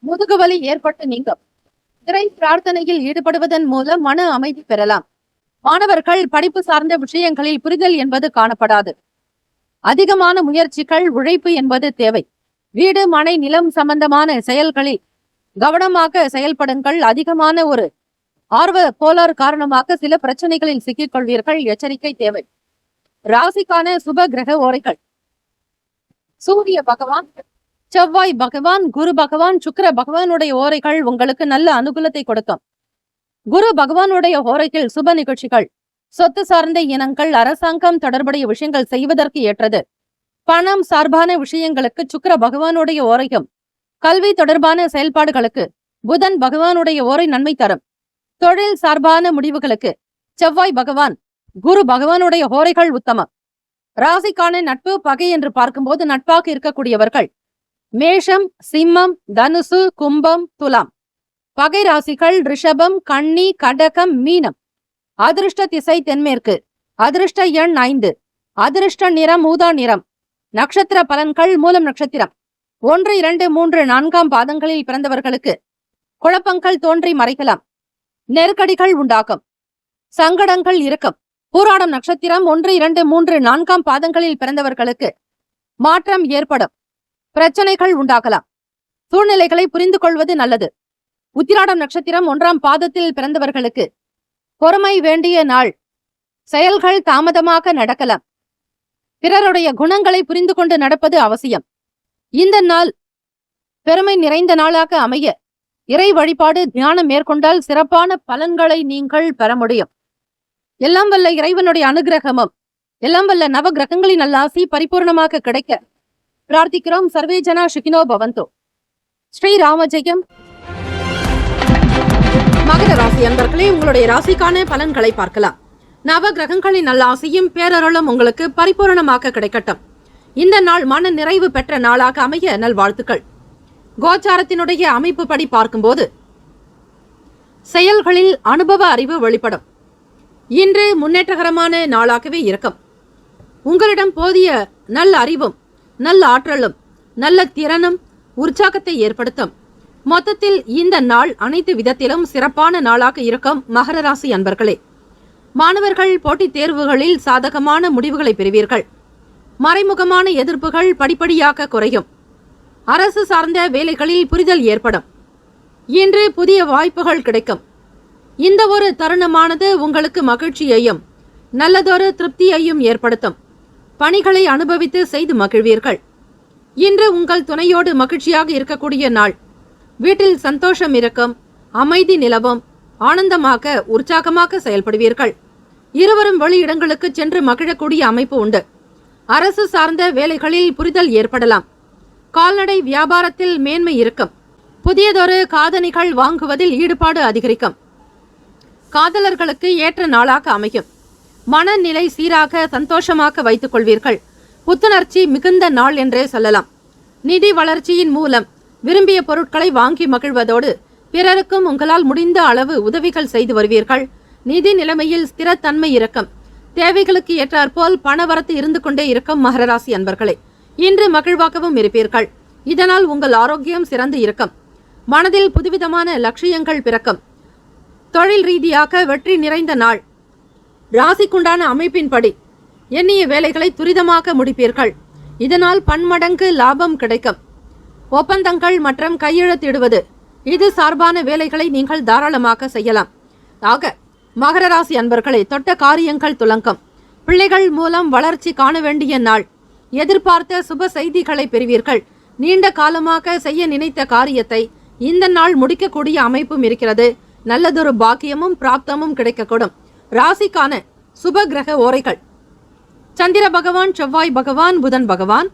முதுகுவலி ஏற்பட்டு நீங்கும். இறை பிரார்த்தனையில் ஈடுபடுவதன் மூலம் மன அமைதி பெறலாம். மாணவர்கள் படிப்பு சார்ந்த விஷயங்களில் புரிதல் என்பது காணப்படாது. அதிகமான முயற்சிகள், உழைப்பு என்பது தேவை. வீடு, மனை, நிலம் சம்பந்தமான செயல்களில் கவனமாக செயல்படுங்கள். அதிகமான ஒரு ஆர்வ கோளாறு காரணமாக சில பிரச்சனைகளில் சிக்கிக் கொள்வீர்கள். எச்சரிக்கை தேவை. ராசிக்கான சுப கிரக ஓரைகள்: சூரிய பகவான், செவ்வாய் பகவான், குரு பகவான், சுக்கிர பகவானுடைய ஓரைகள் உங்களுக்கு நல்ல அனுகூலத்தை கொடுக்கும். குரு பகவானுடைய ஓரைகள் சுப நிகழ்ச்சிகள், சொத்து சார்ந்த இனங்கள், அரசாங்கம் தொடர்புடைய விஷயங்கள் செய்வதற்கு ஏற்றது. பணம் சார்பான விஷயங்களுக்கு சுக்கிர பகவானுடைய ஓரையும், கல்வி தொடர்பான செயல்பாடுகளுக்கு புதன் பகவானுடைய ஓரை நன்மை தரும். தொழில் சார்பான முடிவுகளுக்கு செவ்வாய் பகவான், குரு பகவானுடைய ஓரைகள் உத்தமம். ராசிக்கான நட்பு பகை என்று பார்க்கும்போது நட்பாக இருக்கக்கூடியவர்கள் மேஷம், சிம்மம், தனுசு, கும்பம், துலாம். பகை ராசிகள் ரிஷபம், கன்னி, கடகம், மீனம். அதிர்ஷ்ட திசை தென்மேற்கு. அதிர்ஷ்ட எண் 5. அதிர்ஷ்ட நிறம் ஊதா நிறம். நட்சத்திர பலன்கள்: மூலம் நட்சத்திரம் 1, 2, 3, 4 பாதங்களில் பிறந்தவர்களுக்கு குழப்பங்கள் தோன்றி மறைக்கலாம். நெருக்கடிகள் உண்டாகும். சங்கடங்கள் இருக்கும். பூராடம் நட்சத்திரம் 1, 2, 3, 4 பாதங்களில் பிறந்தவர்களுக்கு மாற்றம் ஏற்படும். பிரச்சனைகள் உண்டாகலாம். சூழ்நிலைகளை புரிந்து கொள்வது நல்லது. உத்திராடம் நட்சத்திரம் 1 பாதத்தில் பிறந்தவர்களுக்கு பொறுமை வேண்டிய நாள். செயல்கள் தாமதமாக நடக்கலாம். பிறருடைய குணங்களை புரிந்து கொண்டு நடப்பது அவசியம். இந்த நாள் பெருமை நிறைந்த நாளாக அமைய இறை வழிபாடு, தியானம் மேற்கொண்டால் சிறப்பான பலன்களை நீங்கள் பெற முடியும். எல்லாம் வல்ல இறைவனுடைய அனுகிரகமும் எல்லாம் வல்ல நவ கிரகங்களின் நல்லாசி பரிபூர்ணமாக கிடைக்க பிரார்த்திக்கிறோம். சர்வே ஜனா சுகினோ பவந்தோ. ஸ்ரீ ராம ஜெயம். மகர ராசி அன்பர்களே, உங்களுடைய ராசிக்கான பலன்களை பார்க்கலாம். நவ கிரகங்களின் நல்லாசியும் பேரருளும் உங்களுக்கு பரிபூர்ணமாக கிடைக்கட்டும். இந்த நாள் மன நிறைவு பெற்ற நாளாக அமைய நல்வாழ்த்துக்கள். கோச்சாரத்தினுடைய அமைப்பு படி பார்க்கும்போது செயல்களில் அனுபவ அறிவு வெளிப்படும். இன்று முன்னேற்றகரமான நாளாகவே இருக்கும். உங்களிடம் போதிய நல்ல அறிவும் நல்ல ஆற்றலும் நல்ல திறனும் உற்சாகத்தை ஏற்படுத்தும். மொத்தத்தில் இந்த நாள் அனைத்து விதத்திலும் சிறப்பான நாளாக இருக்கும். மகர ராசி அன்பர்களே, மாணவர்கள் போட்டித் தேர்வுகளில் சாதகமான முடிவுகளை பெறுவீர்கள். மறைமுகமான எதிர்ப்புகள் படிப்படியாக குறையும். அரசு சார்ந்த வேலைகளில் புரிதல் ஏற்படும். இன்று புதிய வாய்ப்புகள் கிடைக்கும். இந்த ஒரு தருணமானது உங்களுக்கு மகிழ்ச்சியையும் நல்லதொரு திருப்தியையும் ஏற்படுத்தும். பணிகளை அனுபவித்து செய்து மகிழ்வீர்கள். இன்று உங்கள் துணையோடு மகிழ்ச்சியாக இருக்கக்கூடிய நாள். வீட்டில் சந்தோஷம் இருக்கும். அமைதி நிலவும். ஆனந்தமாக உற்சாகமாக செயல்படுவீர்கள். இருவரும் வெளியிடங்களுக்கு சென்று மகிழக்கூடிய அமைப்பு உண்டு. அரசு சார்ந்த வேலைகளில் புரிதல் ஏற்படலாம். கால்நடை வியாபாரத்தில் மேன்மை இருக்கும். புதியதொரு காதணிகள் வாங்குவதில் ஈடுபாடு அதிகரிக்கும். காதலர்களுக்கு ஏற்ற நாளாக அமையும். மனநிலை சீராக சந்தோஷமாக வைத்துக் கொள்வீர்கள். புத்துணர்ச்சி மிகுந்த நாள் என்றே சொல்லலாம். நிதி வளர்ச்சியின் மூலம் விரும்பிய பொருட்களை வாங்கி மகிழ்வதோடு பிறருக்கும் உங்களால் முடிந்த அளவு உதவிகள் செய்து வருவீர்கள். நிதி நிலைமையில் ஸ்திரத்தன்மை இருக்கும். தேவைகளுக்கு ஏற்றாற்போல் பணவரத்து இருந்து கொண்டே இருக்கும். மகர ராசி அன்பர்களே, இன்று மகிழ்வாகவும் இருப்பீர்கள். இதனால் உங்கள் ஆரோக்கியம் சிறந்து இருக்கும். மனதில் புதுவிதமான லட்சியங்கள் பிறக்கும். தொழில் ரீதியாக வெற்றி நிறைந்த நாள். ராசிக்குண்டான அமைப்பின்படி எண்ணிய வேலைகளை துரிதமாக முடிப்பீர்கள். இதனால் பன்மடங்கு லாபம் கிடைக்கும். ஒப்பந்தங்கள் மற்றும் கையெழுத்திடுவது இது சார்பான வேலைகளை நீங்கள் தாராளமாக செய்யலாம். ஆக மகர ராசி அன்பர்களை தொட்ட காரியங்கள் துலங்கும். பிள்ளைகள் மூலம் வளர்ச்சி காண வேண்டிய நாள். எதிர்பார்த்த சுப செய்திகளை பெறுவீர்கள். நீண்ட காலமாக செய்ய நினைத்த காரியத்தை இந்த நாள் முடிக்கக்கூடிய அமைப்பும் இருக்கிறது. நல்லதொரு பாக்கியமும் பிராப்தமும் கிடைக்கக்கூடும். ராசிக்கான சுப கிரக ஓரைகள்: சந்திர பகவான், செவ்வாய் பகவான், புதன் பகவான்.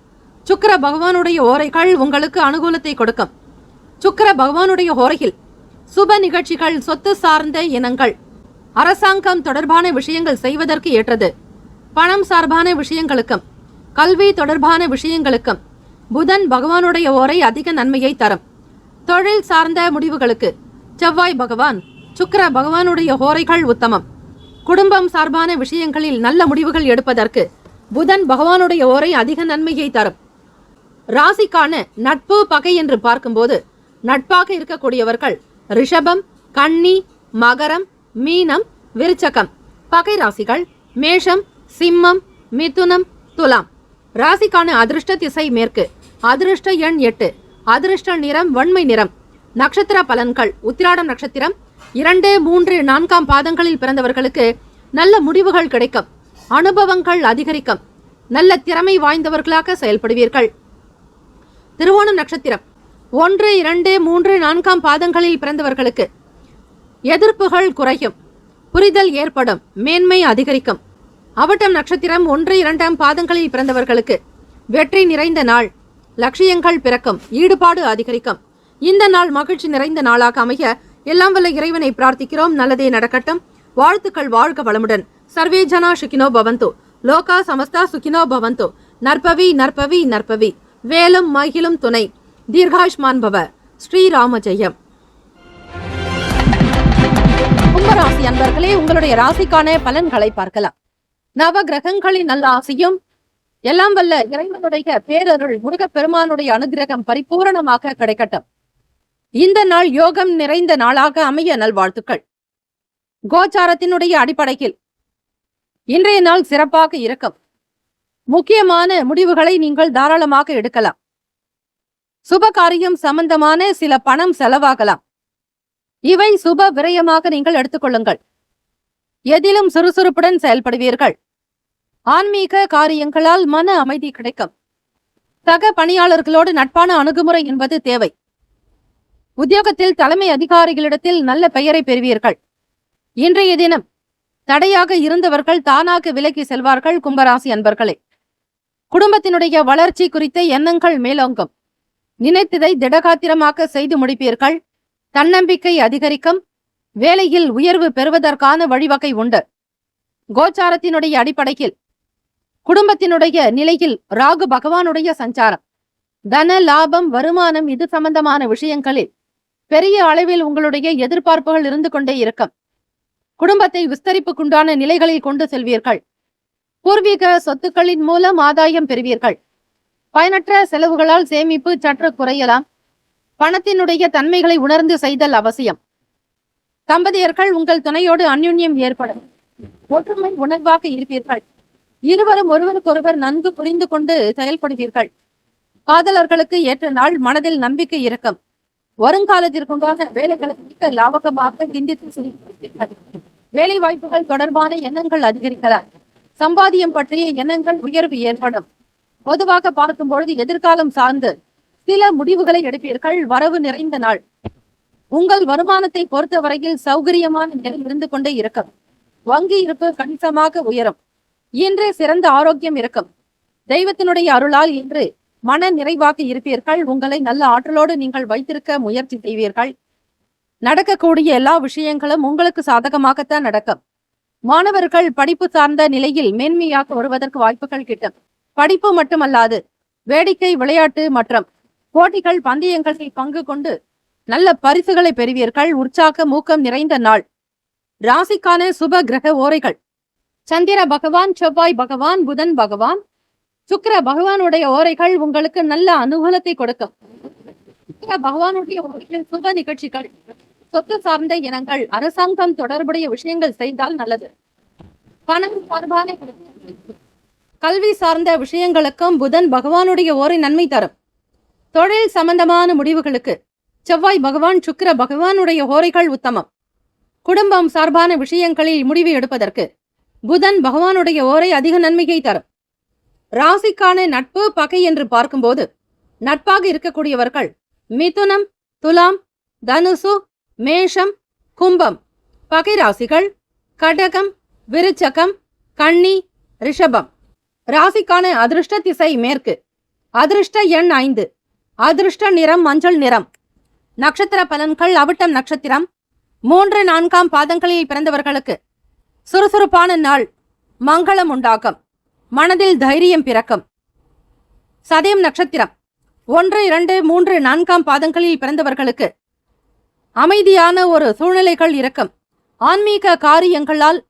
சுக்கிர பகவானுடைய ஓரைகள் உங்களுக்கு அனுகூலத்தை கொடுக்கும். சுக்கிர பகவானுடைய ஓரையில் சுப நிகழ்ச்சிகள், சொத்து சார்ந்த இனங்கள், அரசாங்கம் தொடர்பான விஷயங்கள் செய்வதற்கு ஏற்றது. பணம் சார்பான விஷயங்களுக்கும் கல்வி தொடர்பான விஷயங்களுக்கும் புதன் பகவானுடைய ஓரை அதிக நன்மையை தரும். தொழில் சார்ந்த முடிவுகளுக்கு செவ்வாய் பகவான், சுக்கிர பகவானுடைய ஓரைகள் உத்தமம். குடும்பம் சார்பான விஷயங்களில் நல்ல முடிவுகள் எடுப்பதற்கு புதன் பகவானுடைய ஓரை அதிக நன்மையை தரும். ராசிக்கான நட்பு பகை என்று பார்க்கும்போது நட்பாக இருக்கக்கூடியவர்கள் ரிஷபம், கன்னி, மகரம், மீனம், விருச்சகம். பகை ராசிகள் மேஷம், சிம்மம், மிதுனம், துலாம். ராசிக்கான அதிர்ஷ்ட திசை மேற்கு. அதிர்ஷ்ட எண் 8. அதிர்ஷ்ட நிறம் வன்மை நிறம். நட்சத்திர பலன்கள்: உத்திராடம் நட்சத்திரம் 2, 3, 4 பாதங்களில் பிறந்தவர்களுக்கு நல்ல முடிவுகள் கிடைக்கும். அனுபவங்கள் அதிகரிக்கும். நல்ல திறமை வாய்ந்தவர்களாக செயல்படுவீர்கள். திருவோணம் நட்சத்திரம் 1, 2, 3, 4 பாதங்களில் பிறந்தவர்களுக்கு எதிர்ப்புகள் குறையும். புரிதல் ஏற்படும். மேன்மை அதிகரிக்கும். அவட்டம் நட்சத்திரம் 1, 2 பாதங்களில் பிறந்தவர்களுக்கு வெற்றி நிறைந்த நாள். லட்சியங்கள் பிறக்கும். ஈடுபாடு அதிகரிக்கும். இந்த நாள் மகிழ்ச்சி நிறைந்த நாளாக அமைய எல்லாம் வல்ல இறைவனை பிரார்த்திக்கிறோம். நல்லதே நடக்கட்டும். வாழ்த்துக்கள். வாழ்க வளமுடன். சர்வே ஜனா சுகினோ பவந்து. லோகா சமஸ்தா சுகினோ பவந்து. நற்பவி நற்பவி நற்பவி. வேலும் மகிழும் துணை. தீர்காயுஷ்மான் பவ. ஸ்ரீராம ஜெயம். கும்பராசி அன்பர்களே, உங்களுடைய ராசிக்கான பலன்களை பார்க்கலாம். நவ கிரகங்களின் நல்ல ஆசையும் எல்லாம் வல்ல இறைவனுடைய பேரருள் முருகப்பெருமானுடைய அனுகிரகம் பரிபூரணமாக கிடைக்கட்டும். இந்த நாள் யோகம் நிறைந்த நாளாக அமைய நல்வாழ்த்துக்கள். கோச்சாரத்தினுடைய அடிப்படையில் இன்றைய நாள் சிறப்பாக இருக்கும். முக்கியமான முடிவுகளை நீங்கள் தாராளமாக எடுக்கலாம். சுப காரியம் சம்பந்தமான சில பணம் செலவாகலாம். இவை சுப விரயமாக நீங்கள் எடுத்துக்கொள்ளுங்கள். எதிலும் சுறுசுறுப்புடன் செயல்படுவீர்கள். ஆன்மீக காரியங்களால் மன அமைதி கிடைக்கும். சக பணியாளர்களோடு நட்பான அணுகுமுறை என்பது தேவை. உத்தியோகத்தில் தலைமை அதிகாரிகளிடத்தில் நல்ல பெயரை பெறுவீர்கள். இன்றைய தினம் தடையாக இருந்தவர்கள் தானாக விலகி செல்வார்கள். கும்பராசி அன்பர்களே, குடும்பத்தினுடைய வளர்ச்சி குறித்த எண்ணங்கள் மேலோங்கும். நினைத்ததை திடகாத்திரமாக செய்து முடிப்பீர்கள். தன்னம்பிக்கை அதிகரிக்கும். வேலையில் உயர்வு பெறுவதற்கான வழிவகை உண்டு. கோச்சாரத்தினுடைய அடிப்படையில் குடும்பத்தினுடைய நிலையில் ராகு பகவானுடைய சஞ்சாரம், தன லாபம், வருமானம் இது சம்பந்தமான விஷயங்களில் பெரிய அளவில் உங்களுடைய எதிர்பார்ப்புகள் இருந்து கொண்டே இருக்கும். குடும்பத்தை விஸ்தரிப்புக்குண்டான நிலைகளில் கொண்டு செல்வீர்கள். பூர்வீக சொத்துக்களின் மூலம் ஆதாயம் பெறுவீர்கள். பயனற்ற செலவுகளால் சேமிப்பு சற்று குறையலாம். பணத்தினுடைய தன்மைகளை உணர்ந்து செய்தல் அவசியம். தம்பதியர்கள் உங்கள் துணையோடு அந்யுன்யம் ஏற்படும். ஒற்றுமை உணர்வாக இருப்பீர்கள். இருவரும் ஒருவருக்கொருவர் நன்கு புரிந்து கொண்டு செயல்படுவீர்கள். காதலர்களுக்கு ஏற்ற நாள். மனதில் நம்பிக்கை இருக்கும். வருங்காலத்திற்குண்டான வேலைகளை மிக லாபகமாக சிந்தித்து செயல்படுவீர்கள். வேலை வாய்ப்புகள் தொடர்பான எண்ணங்கள் அதிகரிக்கலாம். சம்பாதியம் பற்றிய எண்ணங்கள் உயர்வு ஏற்படும். பொதுவாக பார்க்கும் பொழுது எதிர்காலம் சார்ந்து சில முடிவுகளை எடுப்பீர்கள். வரவு நிறைந்த நாள். உங்கள் வருமானத்தை பொறுத்தவரையில் சௌகரியமான நிலை இருந்து கொண்டே இருக்கும். வங்கி இருப்பு கணிசமாக உயரும். இன்று சிறந்த ஆரோக்கியம் இருக்கும். தெய்வத்தினுடைய அருளால் இன்று மன நிறைவாக இருப்பீர்கள். உங்களை நல்ல ஆற்றலோடு நீங்கள் வைத்திருக்க முயற்சி செய்வீர்கள். நடக்கக்கூடிய எல்லா விஷயங்களும் உங்களுக்கு சாதகமாகத்தான் நடக்கும். மாணவர்கள் படிப்பு சார்ந்த நிலையில் மேன்மையாக வருவதற்கு வாய்ப்புகள் கிட்டும். படிப்பு மட்டுமல்லாது வேடிக்கை, விளையாட்டு மற்றும் போட்டிகள், பந்தயங்களில் பங்கு கொண்டு நல்ல பரிசுகளை பெறுவீர்கள். உற்சாக மூக்கம் நிறைந்த நாள். ராசிக்கான சுப கிரக ஓரைகள்: சந்திர பகவான், செவ்வாய் பகவான், புதன் பகவான், சுக்கிர பகவானுடைய ஓரைகள் உங்களுக்கு நல்ல அனுகூலத்தை கொடுக்கும். சுக்கிர பகவானுடைய ஓரைகள் சுப நிகழ்ச்சிகள், சொத்து சார்ந்த இனங்கள், அரசாங்கம் தொடர்புடைய விஷயங்கள் செய்தால் நல்லது. பணம் சார்பான கல்வி சார்ந்த விஷயங்களுக்கும் புதன் பகவானுடைய ஓரை நன்மை தரும். தொழில் சம்பந்தமான முடிவுகளுக்கு செவ்வாய் பகவான், சுக்கிர பகவானுடைய ஓரைகள் உத்தமம். குடும்பம் சார்பான விஷயங்களில் முடிவு எடுப்பதற்கு புதன் பகவானுடைய ஓரை அதிக நன்மையை தரும். ராசிக்கான நட்பு பகை என்று பார்க்கும்போது நட்பாக இருக்கக்கூடியவர்கள் மிதுனம், துலாம், தனுசு, மேஷம், கும்பம். பகை ராசிகள் கடகம், விருச்சகம், கன்னி, ரிஷபம். ராசிக்கான அதிர்ஷ்ட திசை மேற்கு. அதிர்ஷ்ட எண் 5. அதிர்ஷ்ட நிறம் மஞ்சள் நிறம். நட்சத்திர பலன்கள்: அவிட்டம் நட்சத்திரம் 3, 4 பாதங்களில் பிறந்தவர்களுக்கு சுறுசுறுப்பான நாள். மங்களம் உண்டாகும். மனதில் தைரியம் பிறக்கும். சதயம் நட்சத்திரம் 1, 2, 3, 4 பாதங்களில் பிறந்தவர்களுக்கு அமைதியான ஒரு சூழ்நிலைகள் இருக்கும். ஆன்மீக காரியங்களால்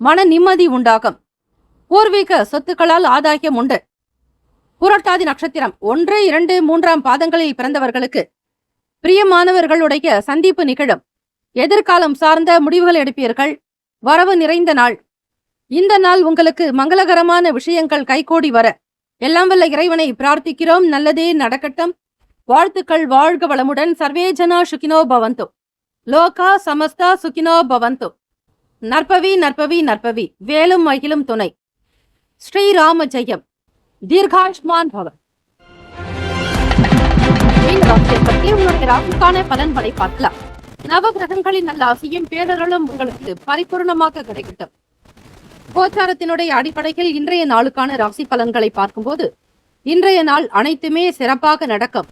மன நிம்மதி உண்டாகும். பூர்வீக சொத்துக்களால் ஆதாயம் உண்டு. புரட்டாதி நட்சத்திரம் 1, 2, 3 பாதங்களில் பிறந்தவர்களுக்கு பிரியமானவர்களுடைய சந்திப்பு நிகழும். எதிர்காலம் சார்ந்த முடிவுகள் எடுப்பீர்கள். வரவு நிறைந்த நாள். இந்த நாள் உங்களுக்கு மங்களகரமான விஷயங்கள் கைகூடி வர எல்லாம் வல்ல இறைவனை பிரார்த்திக்கிறோம். நல்லதே நடக்கட்டும். வாழ்த்துக்கள். வாழ்க வளமுடன். சர்வே ஜனா சுகினோ பவந்து. லோகா சமஸ்தா சுகினோ பவந்து. நற்பவி நற்பவி நற்பவி. வேலும் மகிழும் துணை. ஸ்ரீராம ஜெயம். தீர்காஷ்மான் பவன். உங்களுடைய ராசிக்கான பலன்களை பார்க்கலாம். நவ கிரகங்களின் நல்ல ஆசையும் பேரருளும் உங்களுக்கு பரிபூர்ணமாக கிடைக்கட்டும். கோச்சாரத்தினுடைய அடிப்படையில் இன்றைய நாளுக்கான ராசி பலன்களை பார்க்கும்போது இன்றைய நாள் அனைத்துமே சிறப்பாக நடக்கும்.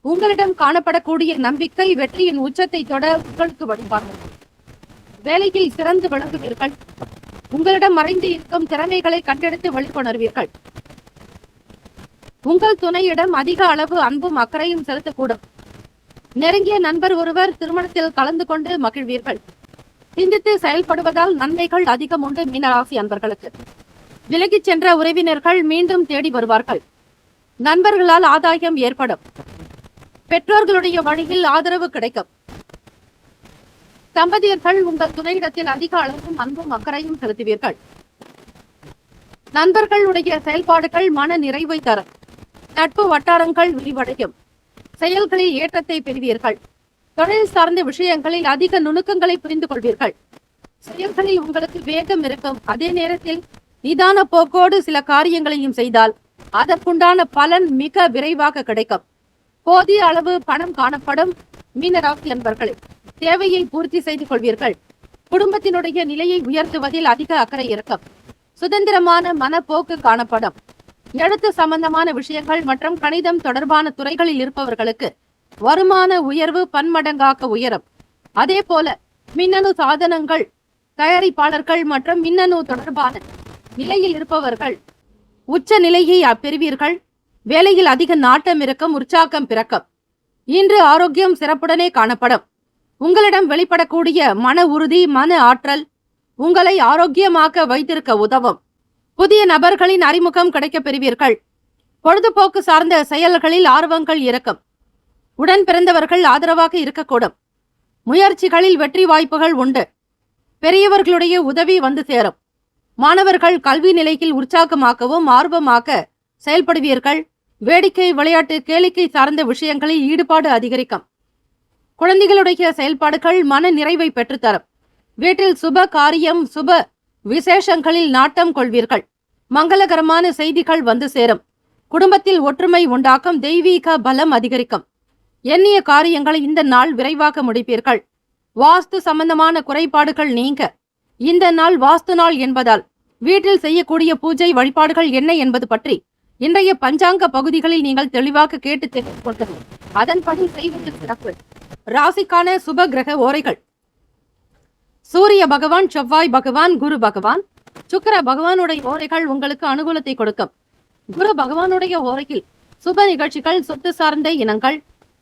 உங்களிடம் காணப்படக்கூடிய நம்பிக்கை வெற்றியின் உச்சத்தை தொட உங்களுக்கு வழிபார்கள். வேலையில் சிறந்து விளங்குவீர்கள். உங்களிடம் மறைந்து இருக்கும் திறமைகளை கண்டெடுத்து வெளிக்கொணர்வீர்கள். உங்கள் துணையிடம் அதிக அளவு அன்பும் அக்கறையும் செலுத்தக்கூடும். நெருங்கிய நண்பர் ஒருவர் திருமணத்தில் கலந்து கொண்டு மகிழ்வீர்கள். சிந்தித்து செயல்படுவதால் நன்மைகள் அதிகம் உண்டு. மீனராசி அன்பர்களுக்கு விலகிச் சென்ற உறவினர்கள் மீண்டும் தேடி வருவார்கள். நண்பர்களால் ஆதாயம் ஏற்படும். பெற்றோர்களுடைய வழியில் ஆதரவு கிடைக்கும். தம்பதியர்கள் உங்கள் துணையிடத்தில் அதிக அளவும் அன்பும் அக்கறையும் செலுத்துவீர்கள். நண்பர்களுடைய செயல்பாடுகள் மன நிறைவை தரும். நட்பு வட்டாரங்கள் விரிவடையும். செயல்களில் ஏற்றத்தை பெறுவீர்கள். தொழில் சார்ந்த விஷயங்களில் அதிக நுணுக்கங்களை புரிந்து கொள்வீர்கள். செயல்களில் உங்களுக்கு வேகம் இருக்கும். அதே நேரத்தில் நிதான போக்கோடு சில காரியங்களையும் செய்தால் அதற்குண்டான பலன் மிக விரைவாக கிடைக்கும். போதிய அளவு பணம் காணப்படும். மீனராசி என்பவர்களை தேவையை பூர்த்தி செய்து கொள்வீர்கள். குடும்பத்தினுடைய நிலையை உயர்த்துவதில் அதிக அக்கறை இருக்கும். சுதந்திரமான மனப்போக்கு காணப்படும். எழுத்து சம்பந்தமான விஷயங்கள் மற்றும் கணிதம் தொடர்பான துறைகளில் இருப்பவர்களுக்கு வருமான உயர்வு பன்மடங்காக உயரும். அதே போல மின்னணு சாதனங்கள் தயாரிப்பாளர்கள் மற்றும் மின்னணு தொடர்பான நிலையில் இருப்பவர்கள் உச்ச நிலையை பெறுவீர்கள். வேலையில் அதிக நாட்டம் இருக்கும். உற்சாகம் பிறக்கும். இன்று ஆரோக்கியம் சிறப்புடனே காணப்படும். உங்களிடம் வெளிப்படக்கூடிய மன உறுதி, மன ஆற்றல் உங்களை ஆரோக்கியமாக வைத்திருக்க உதவும். புதிய நபர்களின் அறிமுகம் கிடைக்கப் பெறுவீர்கள். பொழுதுபோக்கு சார்ந்த செயல்களில் ஆர்வங்கள் இருக்கும். உடன் பிறந்தவர்கள் ஆதரவாக இருக்கக்கூடும். முயற்சிகளில் வெற்றி வாய்ப்புகள் உண்டு. பெரியவர்களுடைய உதவி வந்து சேரும். மாணவர்கள் கல்வி நிலையில் உற்சாகமாகவும் ஆர்வமாக செயல்படுவீர்கள். வேடிக்கை, விளையாட்டு, கேளிக்கை சார்ந்த விஷயங்களில் ஈடுபாடு அதிகரிக்கும். குழந்தைகளுடைய செயல்பாடுகள் மன நிறைவை பெற்றுத்தரும். வீட்டில் சுப காரியம், சுப விசேஷங்களில் நாட்டம் கொள்வீர்கள். மங்களகரமான செய்திகள் வந்து சேரும். குடும்பத்தில் ஒற்றுமை உண்டாக்கும். தெய்வீக பலம் அதிகரிக்கும். எண்ணிய காரியங்களை இந்த நாள் விரைவாக முடிப்பீர்கள். வாஸ்து சம்பந்தமான குறைபாடுகள் நீங்க இந்த நாள் வாஸ்து நாள் என்பதால் வீட்டில் செய்யக்கூடிய பூஜை வழிபாடுகள் என்ன என்பது பற்றி இன்றைய பஞ்சாங்க பகுதிகளில் நீங்கள் தெளிவாக கேட்டு தெரிந்து கொண்டது. அதன்படி செய்வது சிறப்பு. ராசிக்கான சுப கிரக ஓரைகள்: சூரிய பகவான், செவ்வாய் பகவான், குரு பகவான். சுக்கிர பகவானுடைய ஓரைகள் உங்களுக்கு அனுகூலத்தை கொடுக்கும். குரு பகவானுடைய ஓரையில் சுப நிகழ்ச்சிகள், சொத்து சார்ந்த இனங்கள்,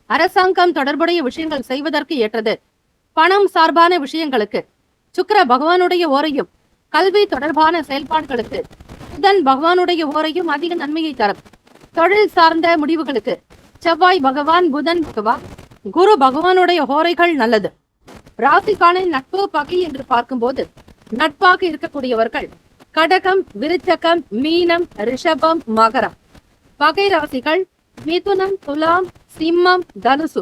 அரசாங்கம் தொடர்புடைய விஷயங்கள் செய்வதற்கு ஏற்றது. பணம் சார்பான விஷயங்களுக்கு சுக்கிர பகவானுடைய ஓரையும், கல்வி தொடர்பான செயல்பாடுகளுக்கு புதன் பகவானுடைய ஓரையும் அதிக நன்மையை தரும். தொழில் சார்ந்த முடிவுகளுக்கு செவ்வாய் பகவான், புதன் பகவான், குரு பகவானுடைய ஓரைகள் நல்லது. ராசிக்கான நட்பு பகை என்று பார்க்கும்போது நட்பாக இருக்கக்கூடியவர்கள் கடகம், விருச்சகம், மீனம், ரிஷபம், மகரம். பகை ராசிகள் மிதுனம், துலாம், சிம்மம், தனுசு.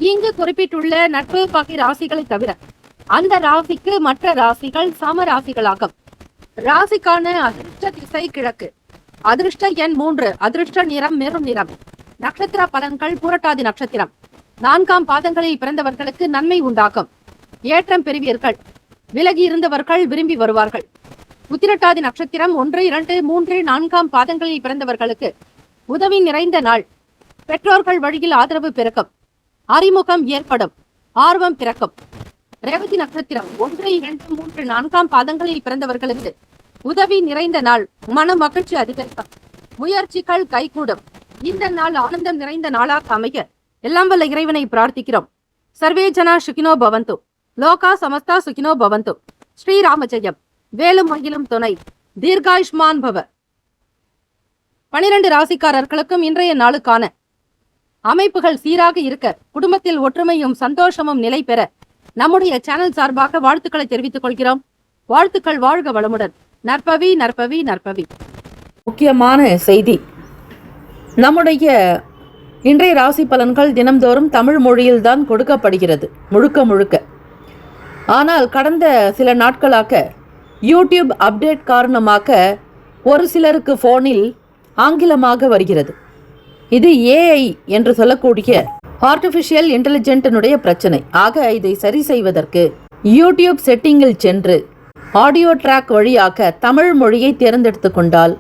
இங்கு குறிப்பிட்டுள்ள நட்பு பகை ராசிகளை தவிர அந்த ராசிக்கு மற்ற ராசிகள் சம ராசிகளாகும். ராசிக்கான அதிர்ஷ்ட திசை கிழக்கு. அதிர்ஷ்ட எண் 3. அதிர்ஷ்ட நிறம் மெரும் நிறம். நட்சத்திர பலன்கள்: பூரட்டாதி நட்சத்திரம் 4ஆம் பாதங்களில் பிறந்தவர்களுக்கு நன்மை உண்டாகும். ஏற்றம் பெறுவீர்கள். விலகி இருந்தவர்கள் விரும்பி வருவார்கள். உத்திரட்டாதி நட்சத்திரம் 1, 2, 3, 4ஆம் பாதங்களில் பிறந்தவர்களுக்கு உதவி நிறைந்த நாள். பெற்றோர்கள் வழியில் ஆதரவு பிறக்கும். அறிமுகம் ஏற்படும். ஆர்வம் பிறக்கும். ரேவதி நட்சத்திரம் 1, 2, 3, 4ஆம் பாதங்களில் பிறந்தவர்களுக்கு உதவி நிறைந்த நாள். மன மகிழ்ச்சி அதிகரிக்கும். முயற்சிகள் கைகூடும். இந்த நாள் ஆனந்தம் நிறைந்த நாளாக அமைய எல்லாம் வல்ல இறைவனை பிரார்த்திக்கிறோம். சர்வே ஜனா சுகினோ பவந்து. லோகா சமஸ்தா சுகினோ பவந்து. ஸ்ரீராம ஜெயம். வேலும் மகிழும் துணை. தீர்காயுஷ்மான் பவ. 12 ராசிக்காரர்களுக்கும் இன்றைய நாளுக்கான அமைப்புகள் சீராக இருக்க, குடும்பத்தில் ஒற்றுமையும் சந்தோஷமும் நிலை பெற நம்முடைய சேனல் சார்பாக வாழ்த்துக்களை தெரிவித்துக் கொள்கிறோம். வாழ்த்துக்கள். வாழ்க வளமுடன். நற்பவி நற்பவி நற்பவி. முக்கியமான செய்தி: நம்முடைய இன்றைய ராசி பலன்கள் தினம்தோறும் தமிழ் மொழியில்தான் கொடுக்கப்படுகிறது முழுக்க முழுக்க. ஆனால் கடந்த சில நாட்களாக யூடியூப் அப்டேட் காரணமாக ஒரு சிலருக்கு ஃபோனில் ஆங்கிலமாக வருகிறது. இது ஏஐ என்று சொல்லக்கூடிய ஆர்டிஃபிஷியல் இன்டெலிஜென்ட்டினுடைய பிரச்சனை. ஆக இதை சரி செய்வதற்கு யூடியூப் செட்டிங்கில் சென்று ஆடியோ ட்ராக் வழியாக தமிழ் மொழியை தேர்ந்தெடுத்து கொண்டால்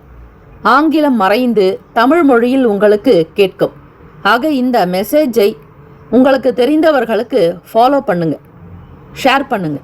ஆங்கிலம் மறைந்து தமிழ் மொழியில் உங்களுக்கு கேட்கும். ஆக இந்த மெசேஜை உங்களுக்கு தெரிந்தவர்களுக்கு ஃபாலோ பண்ணுங்க, ஷேர் பண்ணுங்க.